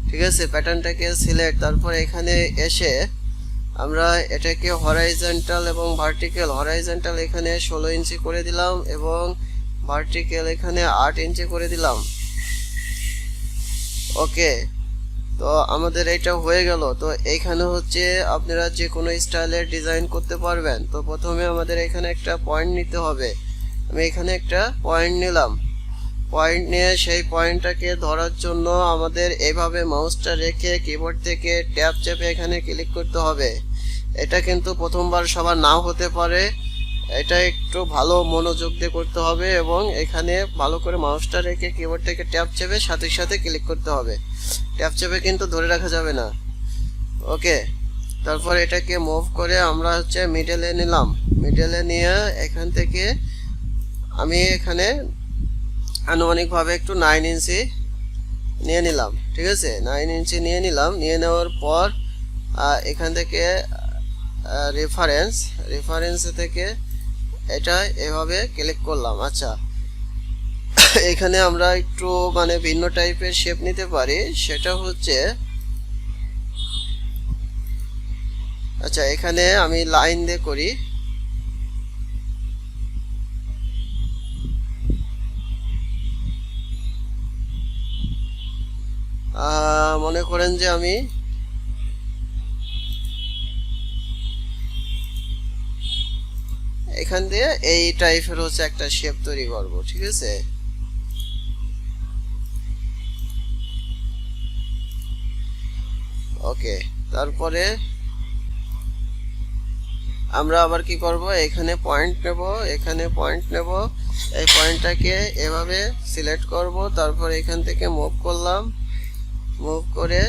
ঠিক আছে, প্যাটার্নটাকে সিলেক্ট। তারপর এখানে এসে আমরা এটাকে হরাইজন্টাল এবং ভার্টিক্যাল, হরাইজন্টাল এখানে 16 ইঞ্চি করে দিলাম এবং ভার্টিক্যাল এখানে 8 ইঞ্চি করে দিলাম। ওকে, তো আমাদের এটা হয়ে গেল। তো এইখানে হচ্ছে আপনারা যে কোনো স্টাইলের ডিজাইন করতে পারবেন। তো প্রথমে আমাদের এখানে একটা পয়েন্ট নিতে হবে। আমি এখানে একটা পয়েন্ট নিলাম, পয়েন্ট নিয়ে সেই পয়েন্টটাকে ধরার জন্য আমাদের এইভাবে মাউসটা রেখে কিবোর্ড থেকে ট্যাব চেপে এখানে ক্লিক করতে হবে। এটা কিন্তু প্রথমবার সবার নাও হতে পারে, এটা একটু ভালো মনোযোগ দিয়ে করতে হবে এবং এখানে ভালো করে মাউসটা রেখে কিবোর্ড থেকে ট্যাব চেপে সাথে সাথে ক্লিক করতে হবে। ট্যাব চেপে কিন্তু ধরে রাখা যাবে না। ওকে, তারপর এটাকে মুভ করে আমরা হচ্ছে মিডলে নিলাম, মিডলে নিয়ে এখান থেকে আমি এখানে আনুমানিকভাবে একটু 9 ইঞ্চি নিয়ে নিলাম, ঠিক আছে, 9 ইঞ্চি নিয়ে নিলাম। নিয়ে নেওয়ার পর এখান থেকে রেফারেন্স, রেফারেন্স থেকে এটা এভাবে ক্লিক করলাম। আচ্ছা, এখানে আমরা একটু মানে ভিন্ন টাইপের শেপ নিতে পারি, সেটা হচ্ছে আচ্ছা এখানে আমি লাইন দিয়ে করি। মনে করেন যে আমি এখান দিয়ে এই টাইপের হচ্ছে একটা শেপ তৈরি করব, ঠিক আছে। ওকে, তারপরে আমরা আবার কি করব, এখানে পয়েন্ট নেব, এখানে পয়েন্ট নেব, এই পয়েন্টটাকে এভাবে সিলেক্ট করব, তারপর এখান থেকে মুভ করলাম, মুভ করে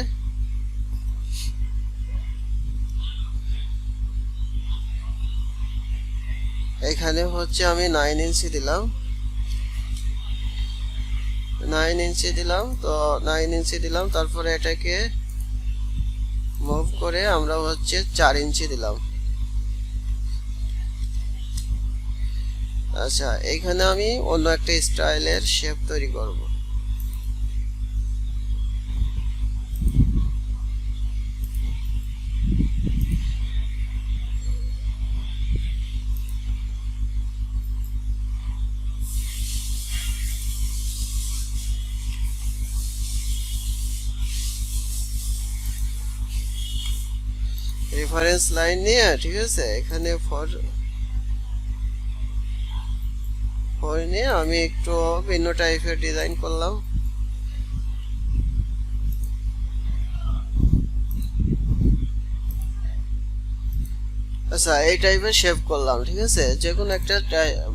এখানে হচ্ছে আমি 9 ইঞ্চি দিলাম, 9 ইঞ্চি দিলাম। তো 9 ইঞ্চি দিলাম, তারপরে এটাকে মুভ করে আমরা হচ্ছে 4 ইঞ্চি দিলাম। আচ্ছা, এইখানে আমি অন্য একটা স্টাইলের শেপ তৈরি করব। রেফারেন্স লাইন নিয়ে, ঠিক আছে, এখানে ফর নিয়ে আমি একটু ভিন্ন টাইপের ডিজাইন করলাম। আচ্ছা, এই টাইপের শেপ করলাম, ঠিক আছে, যে কোনো একটা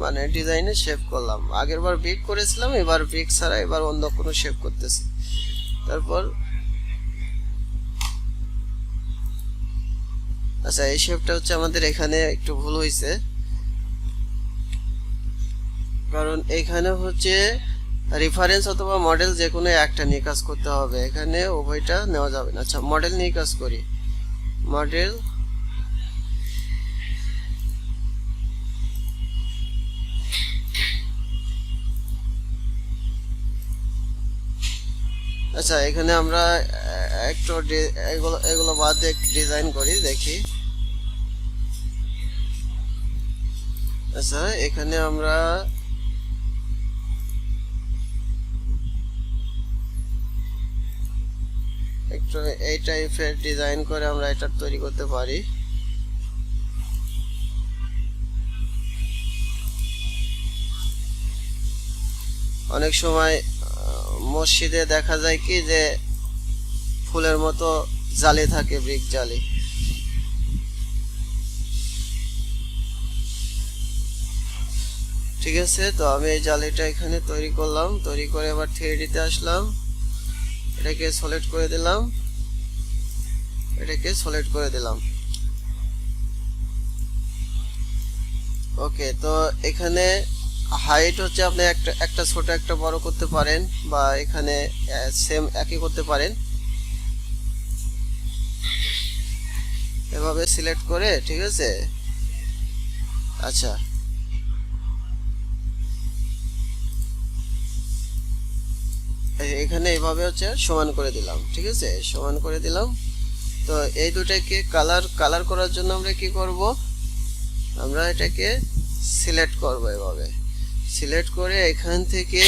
মানে ডিজাইনের শেপ করলাম। আগেরবার ব্রিক করেছিলাম, এবার ব্রিক ছাড়া এবার অন্য কোনো শেপ করতেছি। তারপর আচ্ছা, এই শেপটা হচ্ছে আমাদের এখানে একটু ভুল হয়েছে, কারণ এখানে হচ্ছে রেফারেন্স অথবা মডেল যে কোনো একটা নিয়ে কাজ করতে হবে, এখানে উভয়টা নেওয়া যাবে না। আচ্ছা, মডেল নিয়ে কাজ করি, মডেল, আচ্ছা এখানে আমরা একটু এগুলো এগুলো বাদ দিয়ে ডিজাইন করি, দেখি। আচ্ছা, এখানে আমরা একটু এই টাইপের ডিজাইন করে আমরা এটা তৈরি করতে পারি। অনেক সময় মসজিদে দেখা যায় কি যে ফুলের মতো জালি থাকে, ব্রিক জালি। ঠিক আছে, তো আমি এই জালিটা এখানে তৈরি করলাম, তৈরি করে আবার 3D তে আসলাম, এটাকে সলিড করে দিলাম, এটাকে সলিড করে দিলাম। ওকে, তো এখানে হাইট হচ্ছে আপনি একটা ছোট একটা বড় করতে পারেন, বা এখানে সেম একই করতে পারেন, এভাবে সিলেক্ট করে। ঠিক আছে, আচ্ছা এখানে এইভাবে হচ্ছে সমান করে দিলাম। ঠিক আছে, সমান করে দিলাম। তো এই দুটাকে কালার করার জন্য আমরা কি করব, আমরা এটাকে সিলেক্ট করব, এভাবে সিলেক্ট করে এখান থেকে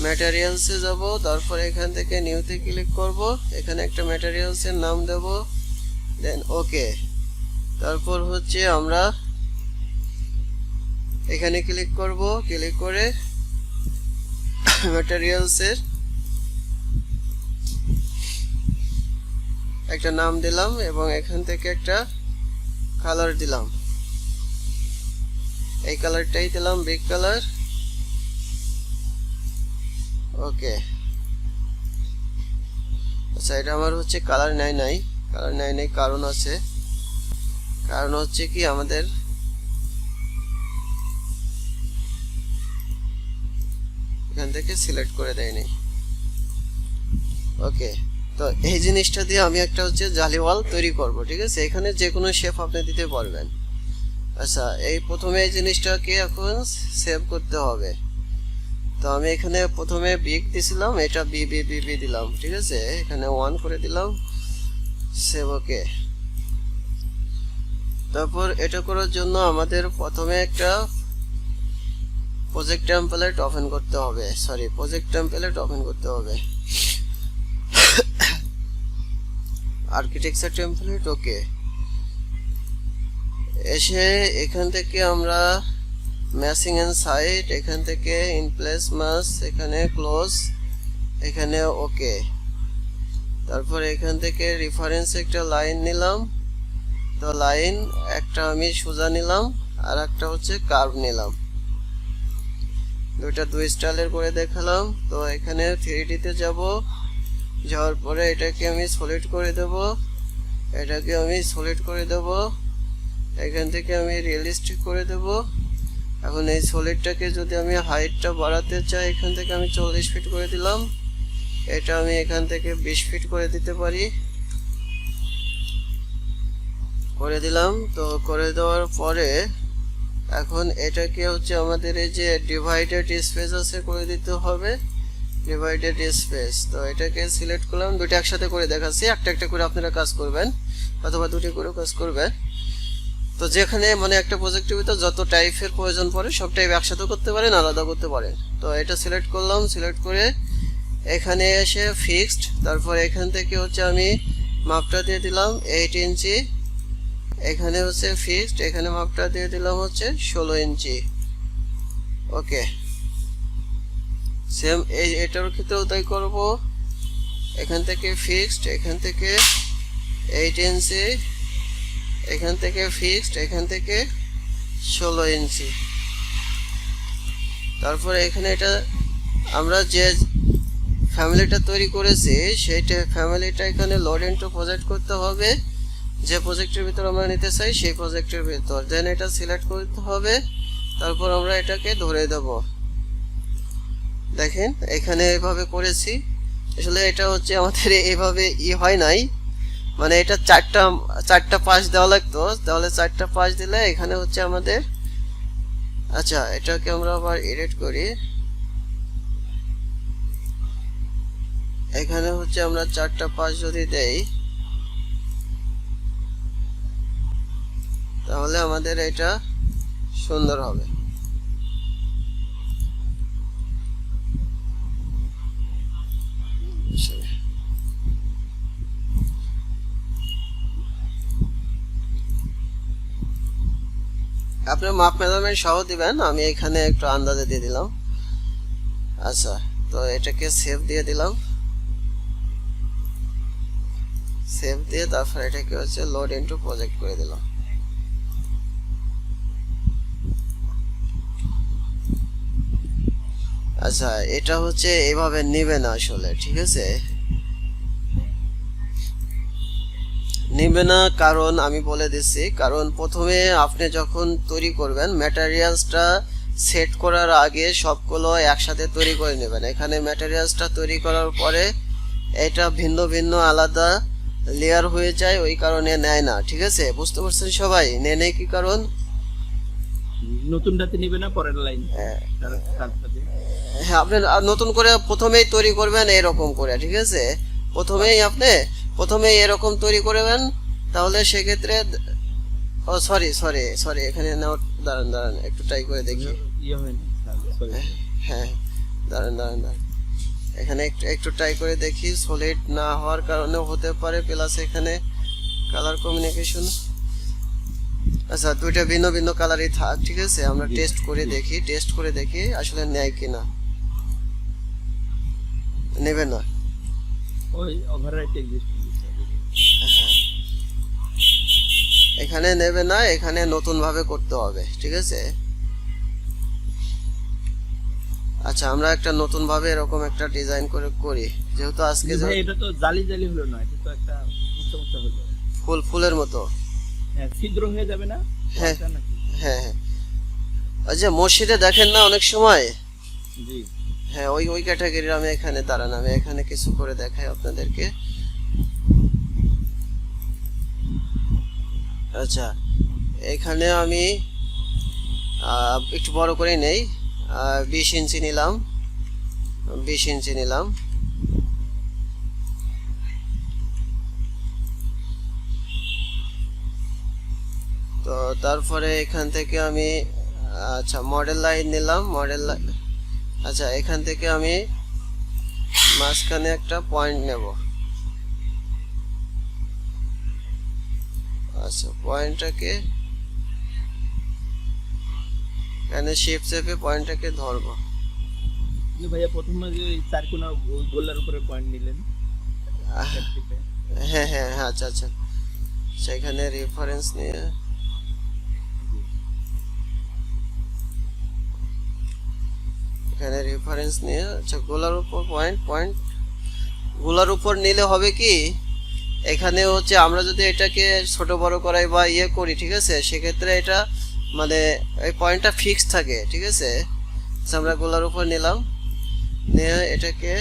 ম্যাটেরিয়ালসে যাব, তারপর এখান থেকে নিউতে ক্লিক করব, এখানে একটা ম্যাটেরিয়ালসের নাম দেব, দেন ওকে। তারপর হচ্ছে আমরা এখানে ক্লিক করব, ক্লিক করে ম্যাটেরিয়ালসের একটা নাম দিলাম এবং এখান থেকে একটা কালার দিলাম, এই কালারটাই দিলাম, বিগ কালার। ওকে, আচ্ছা এটা আমার হচ্ছে কালার নাই কারণ আছে, কারণ হচ্ছে কি আমাদের এখান থেকে সিলেক্ট করে দেয়নি। ওকে, তো এই জিনিসটা দিয়ে আমি একটা হচ্ছে জালি ওয়াল তৈরি করব। ঠিক আছে, এখানে যে কোনো শেপ আপনি দিতে পারবেন। আচ্ছা, এই প্রথমে এই জিনিসটাকে এখন সেভ করতে হবে। তো আমি এখানে প্রথমে বিগ দিছিলাম, এটা বি বি বি বি দিলাম। ঠিক আছে, এখানে 1 করে দিলাম, সেভ। ওকে, তারপর এটা করার জন্য আমাদের প্রথমে একটা প্রজেক্ট টেমপ্লেট ওপেন করতে হবে, আর্কিটেকচার টেমপ্লেট। ওকে, এসে এখান থেকে আমরা ম্যাচিং এন্ড সাইট, এখান থেকে ইন প্লেস মাস, এখানে ক্লোজ, এখানে ওকে। তারপর এখান থেকে রেফারেন্স একটা লাইন নিলাম, তো লাইন একটা আমি সোজা নিলাম আর একটা হচ্ছে কার্ভ নিলাম, দুইটা দুই স্টাইলের করে দেখালাম। তো এখানে 3D তে যাব, যাওয়ার পরে এটাকে আমি সলিড করে দেব, এটাকে আমি সলিড করে দেব, এখান থেকে আমি রিয়েলিস্টিক করে দেব। এখন এই সলিডটাকে যদি আমি হাইটটা বাড়াতে চাই, এখান থেকে আমি 40 ফিট করে দিলাম, এটা আমি এখান থেকে 20 ফিট করে দিতে পারি, করে দিলাম। তো করে দেওয়ার পরে এখন এটাকে হচ্ছে আমাদের এই যে ডিভাইডেড স্পেস আছে করে দিতে হবে, ডিভাইডেড স্পেস। তো এটাকে সিলেক্ট করলাম, দুটো একসাথে করে দেখাচ্ছি, একটা একটা করে আপনারা কাজ করবেন অথবা দুটি করে কাজ করবেন। তো যেখানে মানে একটা প্রজেক্টের ভিতর যত টাইপের প্রয়োজন পড়ে সব টাইপ একসাথে করতে পারেন, আলাদা করতে পারেন। তো এটা সিলেক্ট করলাম, সিলেক্ট করে এখানে এসে ফিক্সড, তারপর এখান থেকে হচ্ছে আমি মাপটা দিয়ে দিলাম 8 ইঞ্চি, এখানে হচ্ছে ফিক্সড, এখানে মাপটা দিয়ে দিলাম হচ্ছে 16 ইঞ্চি। ওকে, সেম এটার ক্ষেত্রেও তাই করব, এখান থেকে ফিক্সড, এখান থেকে 8 ইঞ্চি, এখান থেকে ফিক্সড, এখান থেকে 16 ইঞ্চি। তারপর এখানে এটা আমরা যে ফ্যামিলিটা তৈরি করেছি সেইটা ফ্যামিলিটা এখানে লোড ইনটু প্রজেক্ট করতে হবে, যে প্রজেক্টের ভিতর আমরা নিতে চাই সেই প্রজেক্টের ভিতর, দেন এটা সিলেক্ট করতে হবে, তারপর আমরা এটাকে ধরে দেব। দেখেন এখানে এভাবে করেছি, আসলে এটা হচ্ছে আমাদের এইভাবে হয় নাই, মানে এটা চারটা পাশ দেওয়া লাগতো, তাহলে 4টা পাশ দিলে এখানে হচ্ছে আমাদের। আচ্ছা, এটাকে আমরা আবার এডিট করি, এখানে হচ্ছে আমরা 4টা পাশ যদি দেই তাহলে আমাদের এটা সুন্দর হবে। আপনার মাপ মেজারমেন্ট সহ দিবেন, আমি এখানে একটু আন্দাজে দিয়ে দিলাম। আচ্ছা, তো এটাকে সেভ দিয়ে দিলাম, সেভ দিয়ে তারপর এটাকে হচ্ছে লোড ইনটু প্রজেক্ট করে দিলাম। আচ্ছা, এটা হচ্ছে এভাবে নেবে না আসলে, ঠিক আছে? নেবে না কারণ আমি বলে দিচ্ছি, কারণ প্রথমে আপনি যখন তৈরি করবেন ম্যাটেরিয়ালসটা সেট করার আগে সবগুলো একসাথে তৈরি করে নেবেন। এখানে ম্যাটেরিয়ালসটা তৈরি করার পরে এটা ভিন্ন ভিন্ন আলাদা লেয়ার হয়ে যায়, ওই কারণে নেয় না, ঠিক আছে? বুঝতে পারছেন সবাই? নেয় কি কারণ? নতুনটাতে নিবে না পরের লাইন হ্যাঁ, তারপরে হ্যাঁ, আপনি নতুন করে প্রথমেই তৈরি করবেন এরকম করে, ঠিক আছে? প্রথমেই এরকম তৈরি করবেন, তাহলে সেক্ষেত্রে ও সরি সরি সরি এখানে দাঁড়ান একটু ট্রাই করে দেখি। ইয়ে হয় না সরি হ্যাঁ, দাঁড়ান এখানে একটু ট্রাই করে দেখি। সলিড না হওয়ার কারণেও হতে পারে, প্লাস এখানে কালার কমিউনিকেশন। আচ্ছা, দুইটা ভিন্ন ভিন্ন কালারই থাক, ঠিক আছে? আমরা টেস্ট করে দেখি আসলে নেয় কিনা। নেবে না। ওই ওভাররাইট এক্সিস্ট হ্যাঁ, এখানে নেবে না, এখানে নতুন ভাবে করতে হবে, ঠিক আছে? আচ্ছা, আমরা একটা নতুন ভাবে এরকম একটা ডিজাইন করি, যেহেতু আজকে ভাই এটা তো জালি জালি হলো না, এটা তো একটা মোটা হলো, ফুলের মতো। হ্যাঁ ছিদ্র হয়ে যাবে না? হ্যাঁ আচ্ছা, নাকি? হ্যাঁ হ্যাঁ, আচ্ছা, মসজিদে দেখেন না অনেক সময়? জি হ্যাঁ, ওই ক্যাটাগরির। আমি এখানে কিছু করে দেখাই আপনাদেরকে। আচ্ছা, এখানে আমি একটু বড় করে নেই, 20 ইঞ্চি নিলাম। তো তারপরে এখান থেকে আমি আচ্ছা মডেল লাইন নিলাম। আচ্ছা, এখান থেকে আমি মাঝখানে একটা পয়েন্ট নেব। আচ্ছা, পয়েন্টটাকে এখানে শিফট চেপে পয়েন্টটাকে ধরবো। ভাইয়া প্রথমে যে চারকোনা গোলার উপরে পয়েন্ট নিলেন হ্যাঁ, আচ্ছা, সেখানে রেফারেন্স নিয়ে আচ্ছা, গোলার উপর গোলার উপর নিলে হবে কি, এখানে হচ্ছে আমরা যদি এটাকে ছোট বড় করাই বা করি, ঠিক আছে? সেক্ষেত্রে এটা মানে এই পয়েন্টটা ফিক্স থাকে, ঠিক আছে? আমরা গোলার উপর নিলাম, নিয়ে এটাকে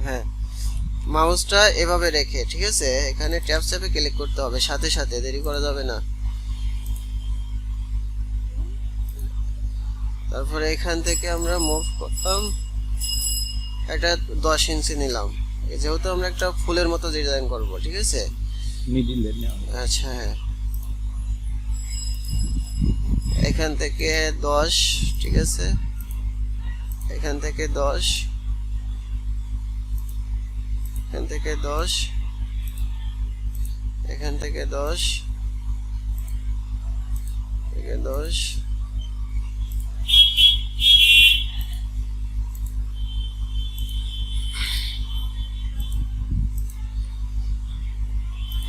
হ্যাঁ মাউসটা এভাবে রেখে, ঠিক আছে? এখানে ট্যাব চেপে ক্লিক করতে হবে, সাথে দেরি করা যাবে না। তারপরে এখান থেকে আমরা মুভ করলাম, এটা 10 ইঞ্চি নিলাম, যেহেতু আমরা একটা ফুলের মতো ডিজাইন করব, ঠিক আছে? মিডিলে আচ্ছা, হ্যাঁ, এখান থেকে 10, ঠিক আছে? এখান থেকে 10, এখান থেকে 10, এখান থেকে 10, থেকে 10,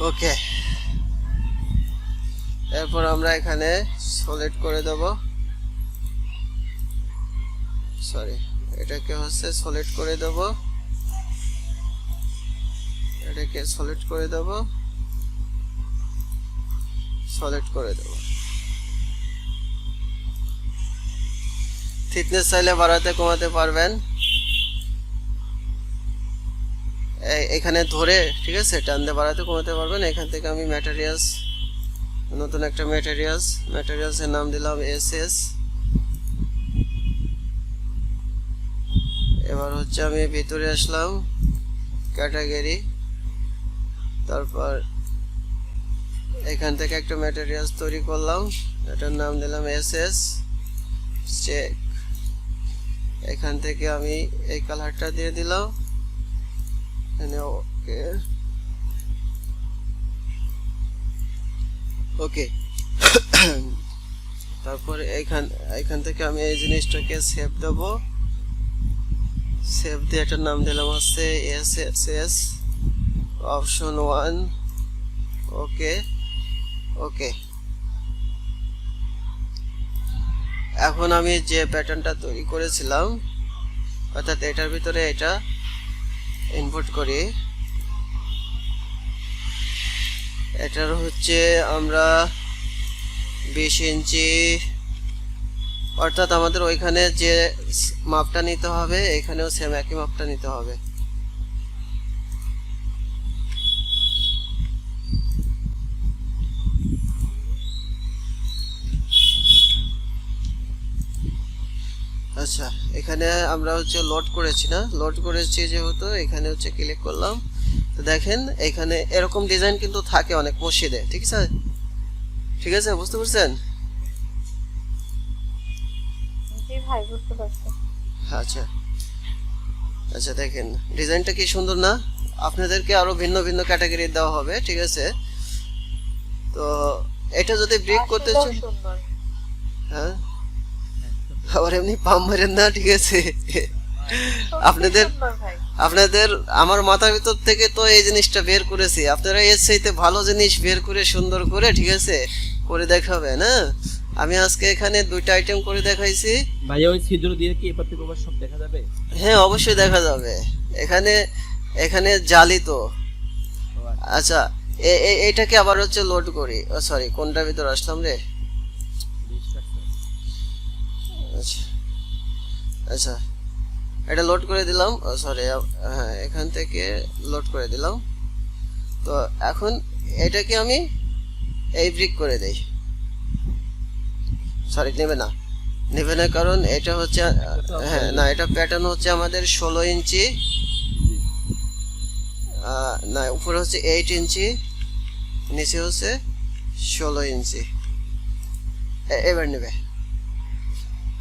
ওকে। এরপর আমরা এখানে সলিড করে দেব, সরি এটাকে হচ্ছে সলিড করে দেব, থিকনেস চাইলে বাড়াতে কমাতে পারবেন, এখানে ধরে, ঠিক আছে? টান দিয়ে বাড়াতে কমাতে পারবেন। এখান থেকে আমি নতুন একটা ম্যাটেরিয়ালসের নাম দিলাম SS। এবার হচ্ছে আমি ভিতরে আসলাম, ক্যাটাগরি, তারপর এখান থেকে একটা ম্যাটেরিয়ালস তৈরি করলাম, এটার নাম দিলাম SS চেক। এখান থেকে আমি এই কালারটা দিয়ে দিলাম, ওকে। তারপর এখান থেকে আমি এই জিনিসটাকে সেভ দেব, সেভ দিয়ে এটার নাম দিলাম হচ্ছে SSS অপশন 1। ওকে। এখন আমি যে প্যাটার্নটা তৈরি করেছিলাম, অর্থাৎ এটার ভিতরে এটা ইনপুট করি। এটার হচ্ছে আমরা 20 ইঞ্চি, অর্থাৎ আমাদের ওইখানে যে মাপটা নিতে হবে এখানেও সেম একই মাপটা নিতে হবে। আচ্ছা, এখানে আমরা হচ্ছে লোড করেছি না, লোড করেছি যেহেতু এখানে হচ্ছে ক্লিক করলাম। তো দেখেন এখানে এরকম ডিজাইন কিন্তু থাকে অনেক মসজিদে, ঠিক আছে? ঠিক আছে, বুঝতে পারছেন? জি ভাই, বুঝতে পারছি। আচ্ছা আচ্ছা, দেখেন ডিজাইনটা কি সুন্দর না? আপনাদেরকে আরো ভিন্ন ভিন্ন ক্যাটাগরি দেওয়া হবে, ঠিক আছে? তো এটা যদি ব্রিক করতে চান, আসলেও সুন্দর। হ্যাঁ, আবার এমনি পাম মারেন না, ঠিক আছে? আপনাদের সুন্দর ভাই। আপনাদের আমার মাথার ভিতর থেকে তো এই জিনিসটা বের করেছি, আপনারা এর চাইতে ভালো জিনিস বের করে সুন্দর করে, ঠিক আছে, করে দেখাবেন। হ্যাঁ, আমি আজকে এখানে 2টা আইটেম করে দেখাইছি। ভাইয়া ওই ছিদ্র দিয়ে কি এপার থেকে ওপার সব দেখা যাবে? হ্যাঁ, অবশ্যই দেখা যাবে। এখানে এখানে জালি তো। আচ্ছা, এইটাকে আবার হচ্ছে লোড করি। ও সরি, কোনটার ভিতর আসলাম রে? আচ্ছা আচ্ছা, এটা লোড করে দিলাম। ও সরি, হ্যাঁ, এখান থেকে লোড করে দিলাম। তো এখন এটাকে আমি এই ব্রিক করে দেই। সরি, নেবে না, নেবে না, কারণ এটা হচ্ছে, হ্যাঁ না, এটা প্যাটার্ন হচ্ছে আমাদের 16 ইঞ্চি, না উপরে হচ্ছে 8 ইঞ্চি, নিচে হচ্ছে 16 ইঞ্চি। এবার নেবে,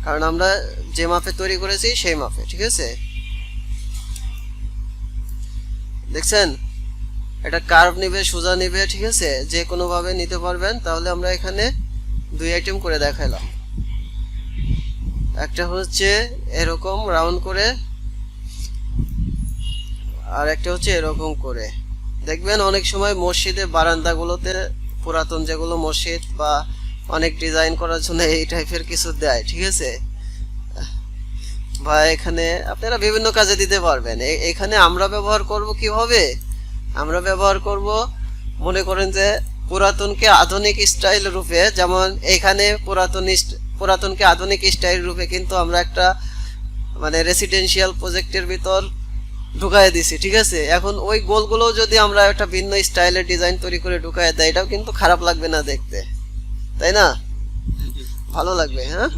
কারণ আমরা যে মাপে তৈরি করেছি সেই মাপে, ঠিক আছে? দেখছেন, এটা কার্ভ নিবে, সোজা নিবে, ঠিক আছে, যে কোনো ভাবে নিতে পারবেন। তাহলে আমরা এখানে 2 আইটেম করে দেখাইলাম। একটা হচ্ছে এরকম রাউন্ড করে, আর একটা হচ্ছে এরকম করে। দেখবেন অনেক সময় মসজিদে বারান্দাগুলোতে, পুরাতন যেগুলো মসজিদ বা অনেক ডিজাইন করার জন্য এই টাইপের কিছু দেয়, ঠিক আছে? বা এখানে আপনারা বিভিন্ন কাজে দিতে পারবেন। এখানে আমরা ব্যবহার করব কিভাবে? আমরা ব্যবহার করব, মনে করেন যে পুরাতনকে আধুনিক স্টাইল রূপে, যেমন এখানে পুরাতনকে আধুনিক স্টাইল রূপে কিন্তু আমরা একটা মানে রেসিডেন্সিয়াল প্রজেক্টের ভিতর ঢুকায় দিছি, ঠিক আছে? এখন ওই গোলগুলো যদি আমরা একটা ভিন্ন স্টাইলের ডিজাইন তৈরি করে ঢুকায় দেয়, এটাও কিন্তু খারাপ লাগবে না দেখতে, তাই না? ভালো লাগবে, হ্যাঁ?